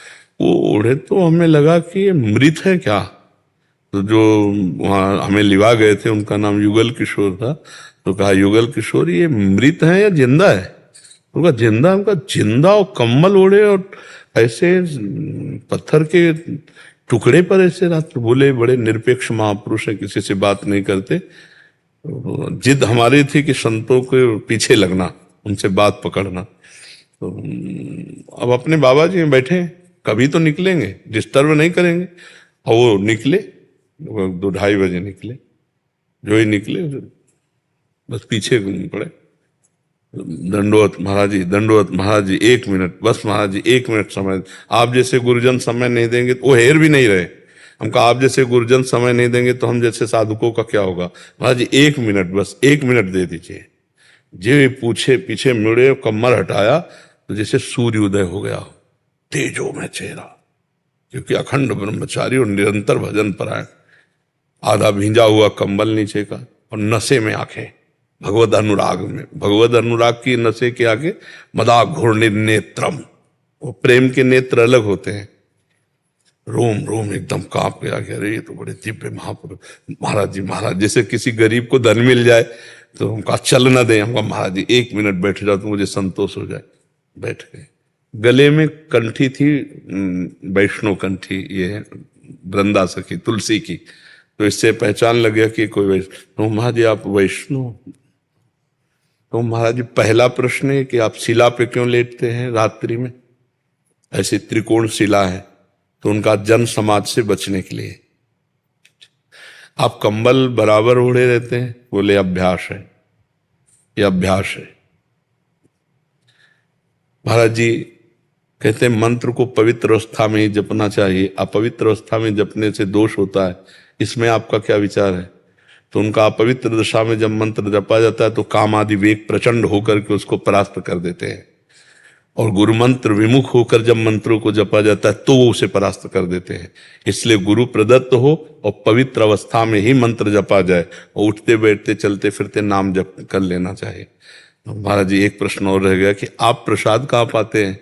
वो ओढ़े, तो हमें लगा कि ये मृत है क्या। तो जो वहाँ हमें लिवा गए थे, उनका नाम युगल किशोर था, तो कहा युगल किशोर ये मृत है या जिंदा है? उनका जिंदा। उनका जिंदा, और कम्बल ओढ़े, और ऐसे पत्थर के टुकड़े पर ऐसे रात। बोले बड़े निरपेक्ष महापुरुष है, किसी से बात नहीं करते। जिद हमारी थी कि संतों के पीछे लगना, उनसे बात पकड़ना। तो अब अपने बाबा जी बैठे, कभी तो निकलेंगे, डिस्टर्ब नहीं करेंगे। और वो निकले, 2-2:30 बजे निकले, जो ही निकले बस पीछे पड़े, दंडोत महाराज जी, दंडोत महाराज जी, 1 मिनट बस महाराज जी, 1 मिनट समय, आप जैसे गुरुजन समय नहीं देंगे तो वो हेर भी नहीं रहे। हमको आप जैसे गुरुजन समय नहीं देंगे तो हम जैसे साधुकों का क्या होगा। महाराज जी 1 मिनट, बस 1 मिनट दे दीजिए। जे पूछे पीछे मुड़े, कमर हटाया तो जैसे सूर्य उदय हो गया, तेजो में चेहरा, क्योंकि अखंड ब्रह्मचारी और निरंतर भजन परायण। आधा भींजा हुआ कंबल नीचे का, और नशे में आंखें, भगवद अनुराग में, भगवद अनुराग की नशे के आगे, मदा घूर्णि नेत्रम, वो प्रेम के नेत्र अलग होते हैं। रोम रोम एकदम कांप गया कि अरे ये तो बड़े दिव्य महापुरुष। महाराज जी महाराज, जैसे किसी गरीब को धन मिल जाए तो हमका चल ना दे, हमका महाराज जी 1 मिनट बैठ जाओ तो मुझे संतोष हो जाए। बैठ गए। गले में कंठी थी, वैष्णो कंठी, ये वृंदा सखी तुलसी की, तो इससे पहचान लग गया कि कोई वैष्णव। तो महाराज जी आप वैष्णव? तो महाराज जी पहला प्रश्न है कि आप शिला पे क्यों लेटते हैं रात्रि में? ऐसी त्रिकोण शिला है, तो उनका जन समाज से बचने के लिए। आप कंबल बराबर ओढ़े रहते हैं? बोले अभ्यास है, ये अभ्यास है। महाराज जी कहते हैं मंत्र को पवित्र अवस्था में ही जपना चाहिए, अपवित्र अवस्था में जपने से दोष होता है, इसमें आपका क्या विचार है? तो उनका अपवित्र दशा में जब मंत्र जपा जाता है तो काम आदि वेग प्रचंड होकर के उसको परास्त कर देते हैं, और गुरु मंत्र विमुख होकर जब मंत्रों को जपा जाता है तो वो उसे परास्त कर देते हैं। इसलिए गुरु प्रदत्त हो और पवित्र अवस्था में ही मंत्र जपा जाए, और उठते बैठते चलते फिरते नाम जप कर लेना चाहिए। तो महाराज जी एक प्रश्न और रह गया कि आप प्रसाद कहाँ पाते हैं?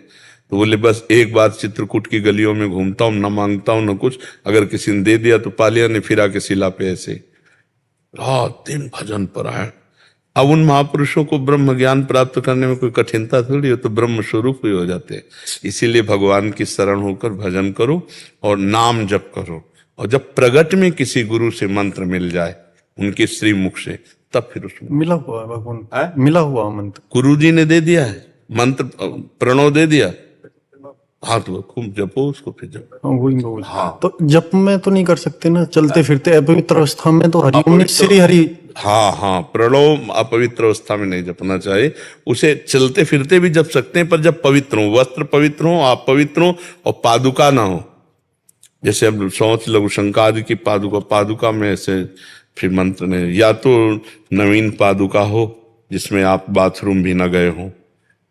तो बोले बस एक बार चित्रकूट की गलियों में घूमता हूँ, न मांगता हूँ न कुछ, अगर किसी ने दे दिया तो पा लिया, नहीं फिरा के शिला पे ऐसे रात दिन भजन परायण। अब उन महापुरुषों को ब्रह्म ज्ञान प्राप्त करने में कोई कठिनता थोड़ी हो, तो ब्रह्म स्वरूप ही हो जाते हैं। इसीलिए भगवान की शरण होकर भजन करो और नाम जप करो, और जब प्रगट में किसी गुरु से मंत्र मिल जाए उनके श्री मुख से, तब फिर उसमें
मिला हुआ है भगवान, मिला हुआ मंत्र
गुरु जी ने दे दिया है मंत्र, प्रणव दे दिया, हाँ तो खूब जपो उसको, फिर जपो।
वही मैं बोल। हाँ। तो जप में तो नहीं कर सकते ना, चलते फिरते अपवित्र अवस्था में तो हरि श्री हरि।
हाँ हाँ, प्रणव अपवित्र अवस्था में नहीं जपना चाहिए, उसे चलते फिरते भी जप सकते हैं, पर जब पवित्र हो, वस्त्र पवित्र हो, आप पवित्र हो और पादुका ना हो। जैसे अब शौच लघु शंका आदि की पादुका में ऐसे फिर मंत्र ने, या तो नवीन पादुका हो जिसमें आप बाथरूम भी ना गए हो,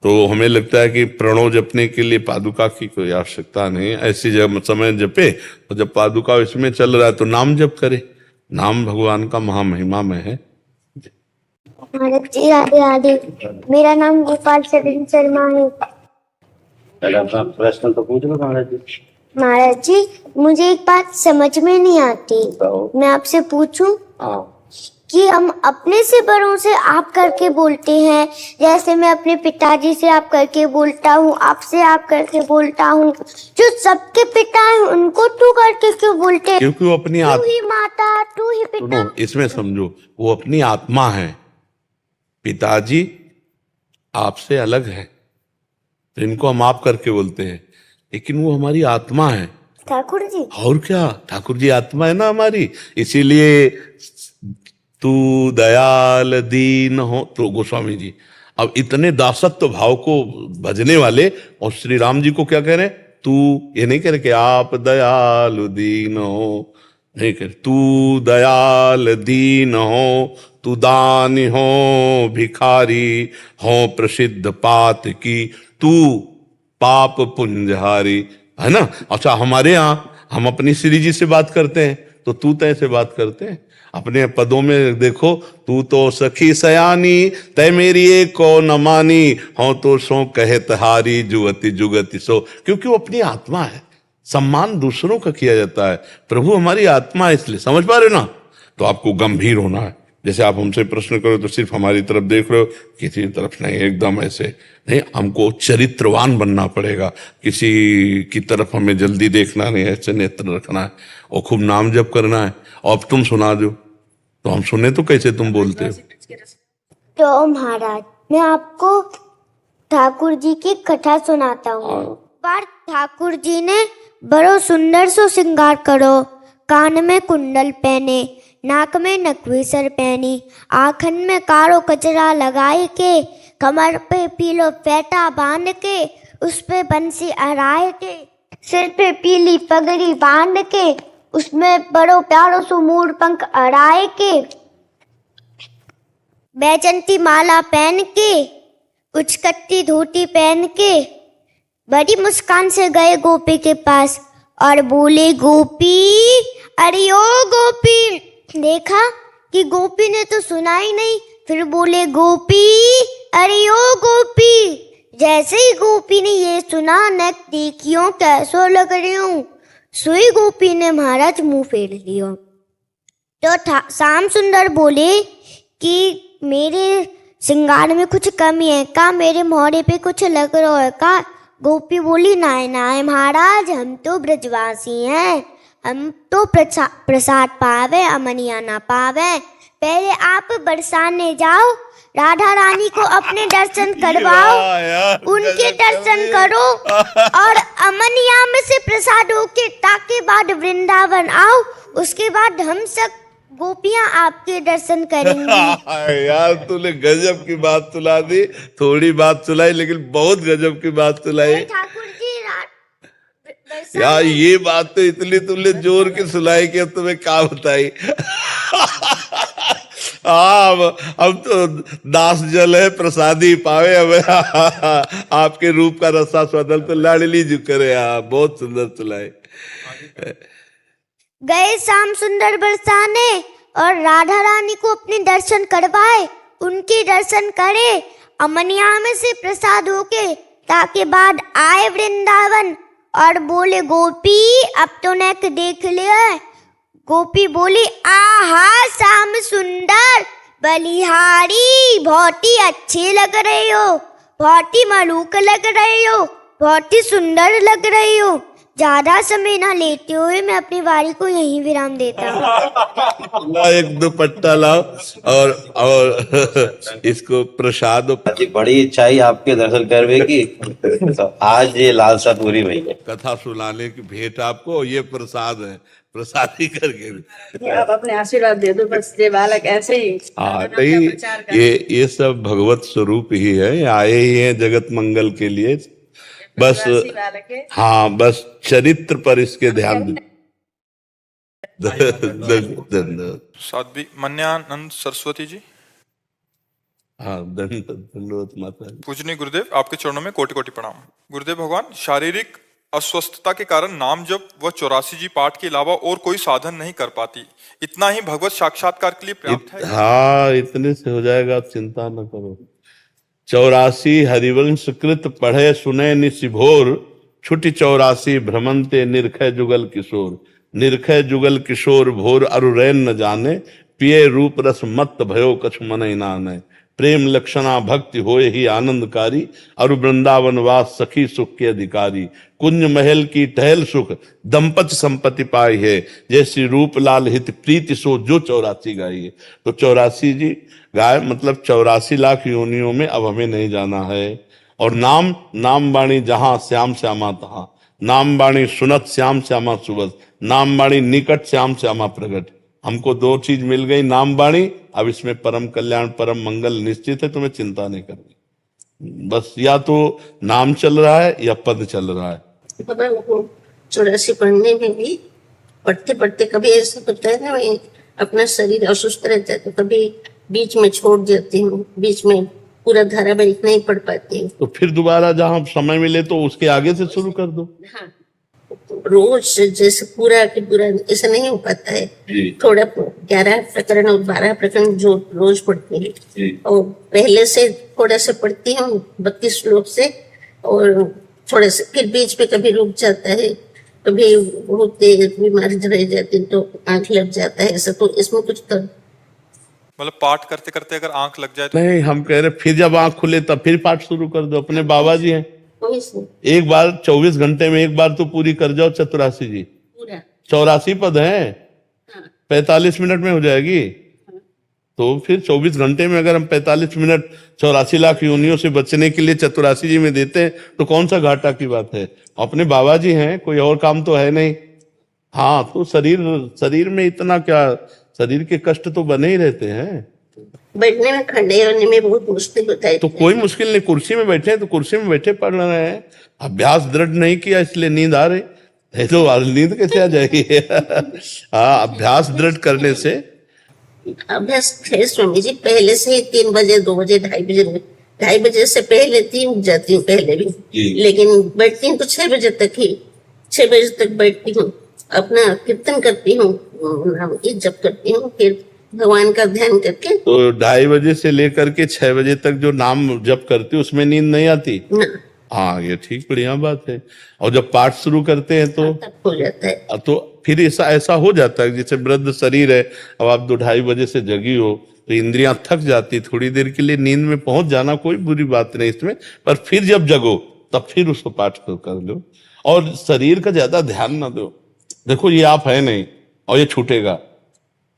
तो हमें लगता है कि प्रणव जपने के लिए पादुका की कोई आवश्यकता नहीं। ऐसी जब समय जपे, और जब पादुका इसमें चल रहा है तो नाम जप करे। नाम भगवान का महामहिमा में है।
महाराज जी राधे राधे, मेरा नाम गोपाल चरण शर्मा है।
प्रश्न तो पूछ लो महाराज जी।
महाराज जी मुझे एक बात समझ में नहीं आती, मैं आपसे पूछूं? कि हम अपने से बड़ों से आप करके बोलते हैं, जैसे मैं अपने पिताजी से आप करके बोलता हूँ, आपसे आप करके बोलता हूँ, जो सबके पिता हैं उनको तू करके क्यों बोलते हैं?
क्योंकि वो अपनी
तू ही माता, तू ही पिता।
इसमें समझो, वो अपनी आत्मा है। पिताजी आपसे अलग है, तो इनको हम आप करके बोलते हैं, लेकिन वो हमारी आत्मा है।
ठाकुर जी,
और क्या, ठाकुर जी आत्मा है ना हमारी। इसीलिए तू दयाल दीन हो, तो गोस्वामी जी अब इतने दासत्व भाव को भजने वाले, और श्री राम जी को क्या कह रहे हैं? तू, ये नहीं कह रहे कि आप दयाल दीन हो, नहीं कह रहे, तू दयाल दीन हो, तू दानी हो, भिखारी हो, प्रसिद्ध पात की, तू पाप पुंजहारी, है ना। अच्छा, हमारे यहाँ हम अपनी श्री जी से बात करते हैं तो तू तय से बात करते हैं। अपने पदों में देखो, तू तो सखी सयानी, तय मेरी एक को न मानी, हो तो सो कहत हारी, जुगति जुगति सो। क्योंकि वो अपनी आत्मा है, सम्मान दूसरों का किया जाता है, प्रभु हमारी आत्मा है, इसलिए समझ पा रहे ना। तो आपको गंभीर होना है। जैसे आप हमसे प्रश्न करो तो सिर्फ हमारी तरफ देख रहे हो, किसी तरफ नहीं, एकदम ऐसे नहीं। हमको चरित्रवान बनना पड़ेगा, किसी की तरफ हमें जल्दी देखना नहीं, ऐसे नेत्र रखना है, और खूब नाम जप करना है। और अब तुम सुना दो तो हम सुने तो कैसे तुम बोलते हो।
तो महाराज मैं आपको ठाकुर जी की कथा सुनाता हूँ। बार ठाकुर जी ने बड़ो सुंदर सो श्रृंगार करो, कान में कुंडल पहने, नाक में नकवीसर पहनी, आँखन में कारो कचरा लगाए के, कमर पे पीलो फेटा बांध के, उस पे बंसी अराए के, सिर पे पीली पगड़ी बांध के, उसमें बड़ो प्यारो सो मूड पंख अड़ाए के, बैजंती माला पहन के, उचकट्टी धोती पहन के, बड़ी मुस्कान से गए गोपी के पास और बोले, गोपी, अरे ओ गोपी। देखा कि गोपी ने तो सुना ही नहीं, फिर बोले, गोपी, अरे ओ गोपी। जैसे ही गोपी ने ये सुना, नेक देखियो कैसो लग रही हूँ, सुई गोपी ने महाराज मुंह फेर लियो। तो श्याम सुंदर बोले कि मेरे श्रृंगार में कुछ कमी है का, मेरे मोहरे पे कुछ लग रहा है का। गोपी बोली नाय नाय महाराज, हम तो ब्रजवासी हैं, हम तो प्रसाद पावे अमनिया ना पावे। पहले आप बरसाने जाओ, राधा रानी को अपने दर्शन करवाओ, उनके दर्शन करो और अमनिया में से प्रसाद होके ताके बाद वृंदावन आओ, उसके बाद हम सब गोपियां आपके दर्शन करेंगी।
यार तूने गजब की बात सुना दी, थोड़ी बात सुनाई लेकिन बहुत गजब की बात सुनाई।
ठाकुर जी
यार ये बात तो इतनी तुमने जोर की सुनाई कि अब तुम्हें क्या बताई। अब तो दास जल है प्रसादी पावे, अब आपके रूप का रसा स्वदल तो लाडली जो करे। बहुत सुंदर सुनाई।
गए श्याम सुंदर बरसाने और राधा रानी को अपने दर्शन करवाए, उनके दर्शन करे, अमनिया में से प्रसाद होके ताके बाद आए वृंदावन और बोले गोपी अब तो नेक देख लिया। गोपी बोली आहा श्याम सुंदर बलिहारी, बहुत ही अच्छे लग रहे हो, बहुत ही मलूक लग रहे हो, बहुत ही सुंदर लग रही हो। ज्यादा समय ना लेते हुए मैं अपनी वारी को यहीं विराम देता हूँ।
एक दुपट्टा लाओ और इसको प्रसाद।
बड़ी इच्छा ही आपके दर्शन करने की, तो आज ये लालसा पूरी हुई है।
कथा सुनाने की भेंट आपको, ये प्रसाद है, प्रसादी करके
आप अपने आशीर्वाद दे दो बस, ये बालक ऐसे ही।
हाँ नहीं, ये सब भगवत स्वरूप ही है, आए ही हैं जगत मंगल के लिए। बस हाँ, बस चरित्र पर इसके ध्यान दो।
साध्वी मन्यानंद सरस्वती जी।
हाँ धन्यवाद माता।
पूजनीय गुरुदेव, आपके चरणों में कोटि कोटि प्रणाम। गुरुदेव भगवान, शारीरिक अस्वस्थता के कारण नाम जप व 84 जी पाठ के अलावा और कोई साधन नहीं कर पाती, इतना ही भगवत साक्षात्कार के लिए पर्याप्त है?
हाँ इतने से हो जाएगा, चिंता न करो। 84 हरिवंश कृत पढ़े सुने निशिभोर, छुटी 84 भ्रमंते निरखय जुगल किशोर। निरखय जुगल किशोर भोर अरुरैन न जाने, पिए रूप रस मत भयो कछु मनहि नाने। प्रेम लक्षणा भक्ति होए ही आनंदकारी, अरु वृंदावन वास सखी सुख के अधिकारी। कुंज महल की टहल सुख दंपति संपत्ति पाई है, जैसी रूप लाल हित प्रीति सो जो 84 गाई है। तो 84 जी गाय मतलब 84 लाख योनियों में अब हमें नहीं जाना है। और नाम बाणी जहां श्याम श्यामा तहां, नाम बाणी सुनत श्याम श्यामा सुबस, नाम बाणी निकट श्याम श्यामा प्रगट। हमको 2 चीज मिल गई, नाम बाणी, अब इसमें परम कल्याण परम मंगल निश्चित है, तुम्हें चिंता नहीं करनी। बस या तो नाम चल रहा है या पद चल रहा है।
84 पढ़ने में भी पढ़ते पढ़ते कभी ऐसा होता है ना, मैं अपना शरीर असुस्त रहता है तो कभी बीच में छोड़ देती हूँ, बीच में पूरा धारावाहिक नहीं पढ़ पाती हूँ।
तो फिर दोबारा जहां समय मिले तो उसके आगे से शुरू कर दो।
हाँ, रोज जैसे पूरा ऐसा नहीं हो पाता है। थोड़ा 11 प्रकरण और 12 प्रकरण जो रोज पढ़ती है, और पहले से थोड़ा सा पढ़ती हूँ 32 श्लोक से, और थोड़ा सा फिर बीच पे कभी रुक जाता है, कभी बहुत तेज बीमारी रह जाती तो आंख लग जाता है ऐसा। तो इसमें कुछ तो
मतलब पाठ करते करते अगर आंख लग जाए तो? नहीं,
हम कह रहे फिर जब आंख खुले तब फिर पाठ शुरू कर दो। अपने बाबा जी हैं, एक बार 24 घंटे में एक बार तो पूरी कर जाओ 84 जी। 84 पद हैं, 45 मिनट में हो जाएगी। तो फिर 24 घंटे में अगर हम 45 मिनट 84 लाख योनियों से बचने के लिए 84 जी में देते हैं तो कौन सा घाटा की बात है। अपने बाबा जी हैं, कोई और काम तो है नहीं। हाँ तो शरीर में इतना क्या, शरीर के कष्ट तो बने ही रहते हैं।
बैठने में खड़े होने में बहुत मुश्किल होता है।
तो कोई मुश्किल नहीं, कुर्सी में बैठे हैं तो कुर्सी में बैठे पढ़ रहे हैं। अभ्यास दृढ़ नहीं किया इसलिए नींद आ रही है, तो नींद कैसे आ जाएगी। हाँ अभ्यास दृढ़ करने से।
अभ्यास है स्वामी जी, पहले से ही 3 बजे 2 बजे 2:30 बजे से पहले 3 उठ जाती हूँ पहले भी, लेकिन बैठती हूँ तो 6 बजे तक ही, 6 बजे तक बैठती हूँ, अपना कीर्तन करती हूँ, नाम की जप करती हूँ, फिर भगवान का ध्यान करके।
तो 2:30 बजे से लेकर के 6 बजे तक जो नाम जप करते हो उसमें नींद नहीं आती?
ना,
हाँ, ये ठीक, बढ़िया बात है। और जब पाठ शुरू करते हैं तो
तब हो जाता है।
तो फिर ऐसा ऐसा हो जाता है जैसे वृद्ध शरीर है, अब आप 2-2:30 बजे से जगी हो तो इंद्रियां थक जाती, थोड़ी देर के लिए नींद में पहुंच जाना कोई बुरी बात नहीं इसमें, पर फिर जब जगो तब फिर उसको पाठ कर लो और शरीर का ज्यादा ध्यान ना दो। देखो ये आप है नहीं और ये छूटेगा,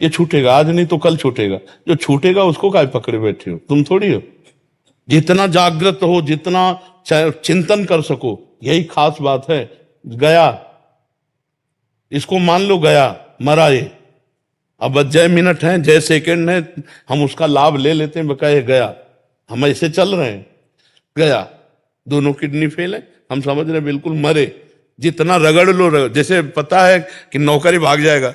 ये छूटेगा, आज नहीं तो कल छूटेगा। जो छूटेगा उसको काय पकड़े बैठे हो, तुम थोड़ी हो। जितना जागृत हो, जितना चिंतन कर सको, यही खास बात है। गया, इसको मान लो गया, मरा ये, अब जय मिनट है, जय सेकंड है, हम उसका लाभ ले लेते हैं, बकाये गया, हम ऐसे चल रहे हैं। गया, दोनों किडनी फेल है, हम समझ रहे हैं बिल्कुल मरे। जितना रगड़ लो, जैसे पता है कि नौकरी भाग जाएगा,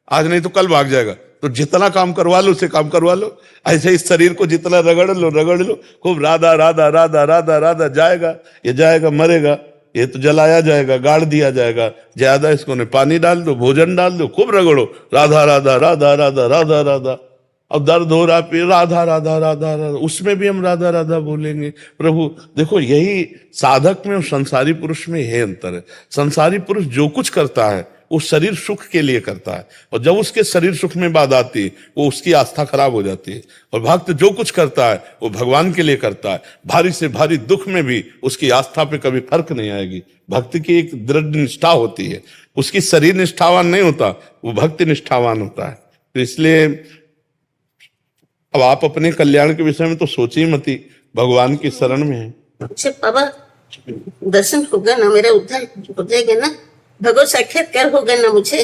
आज नहीं तो कल भाग जाएगा, तो जितना काम करवा लो उसे काम करवा लो। ऐसे इस शरीर को जितना रगड़ लो खूब, राधा राधा राधा राधा राधा, जाएगा, ये जाएगा, मरेगा, ये तो जलाया जाएगा, गाड़ दिया जाएगा, ज्यादा इसको ने पानी डाल दो, भोजन डाल दो, खूब रगड़ो, राधा राधा राधा राधा राधा राधा। अब दर्द हो रहा फिर राधा राधा राधा राधा, उसमें भी हम राधा राधा बोलेंगे। प्रभु देखो, यही साधक में और संसारी पुरुष में यही अंतर है। संसारी पुरुष जो कुछ करता है वो शरीर सुख के लिए करता है, और जब उसके शरीर सुख में बात आती है वो उसकी आस्था खराब हो जाती है। और भक्त जो कुछ करता है वो भगवान के लिए करता है, भारी से भारी दुख में भी उसकी आस्था पे कभी फर्क नहीं आएगी। भक्ति की एक दृढ़ निष्ठा होती है, उसकी शरीर निष्ठावान नहीं होता, वो भक्ति निष्ठावान होता है। तो इसलिए अब आप अपने कल्याण के विषय में तो सोची ही मती, भगवान की शरण में है।
अच्छा बाबा, दर्शन होगा ना, मेरा उद्धार हो जाएगा ना, भगवत साक्षात्कार होगा ना मुझे?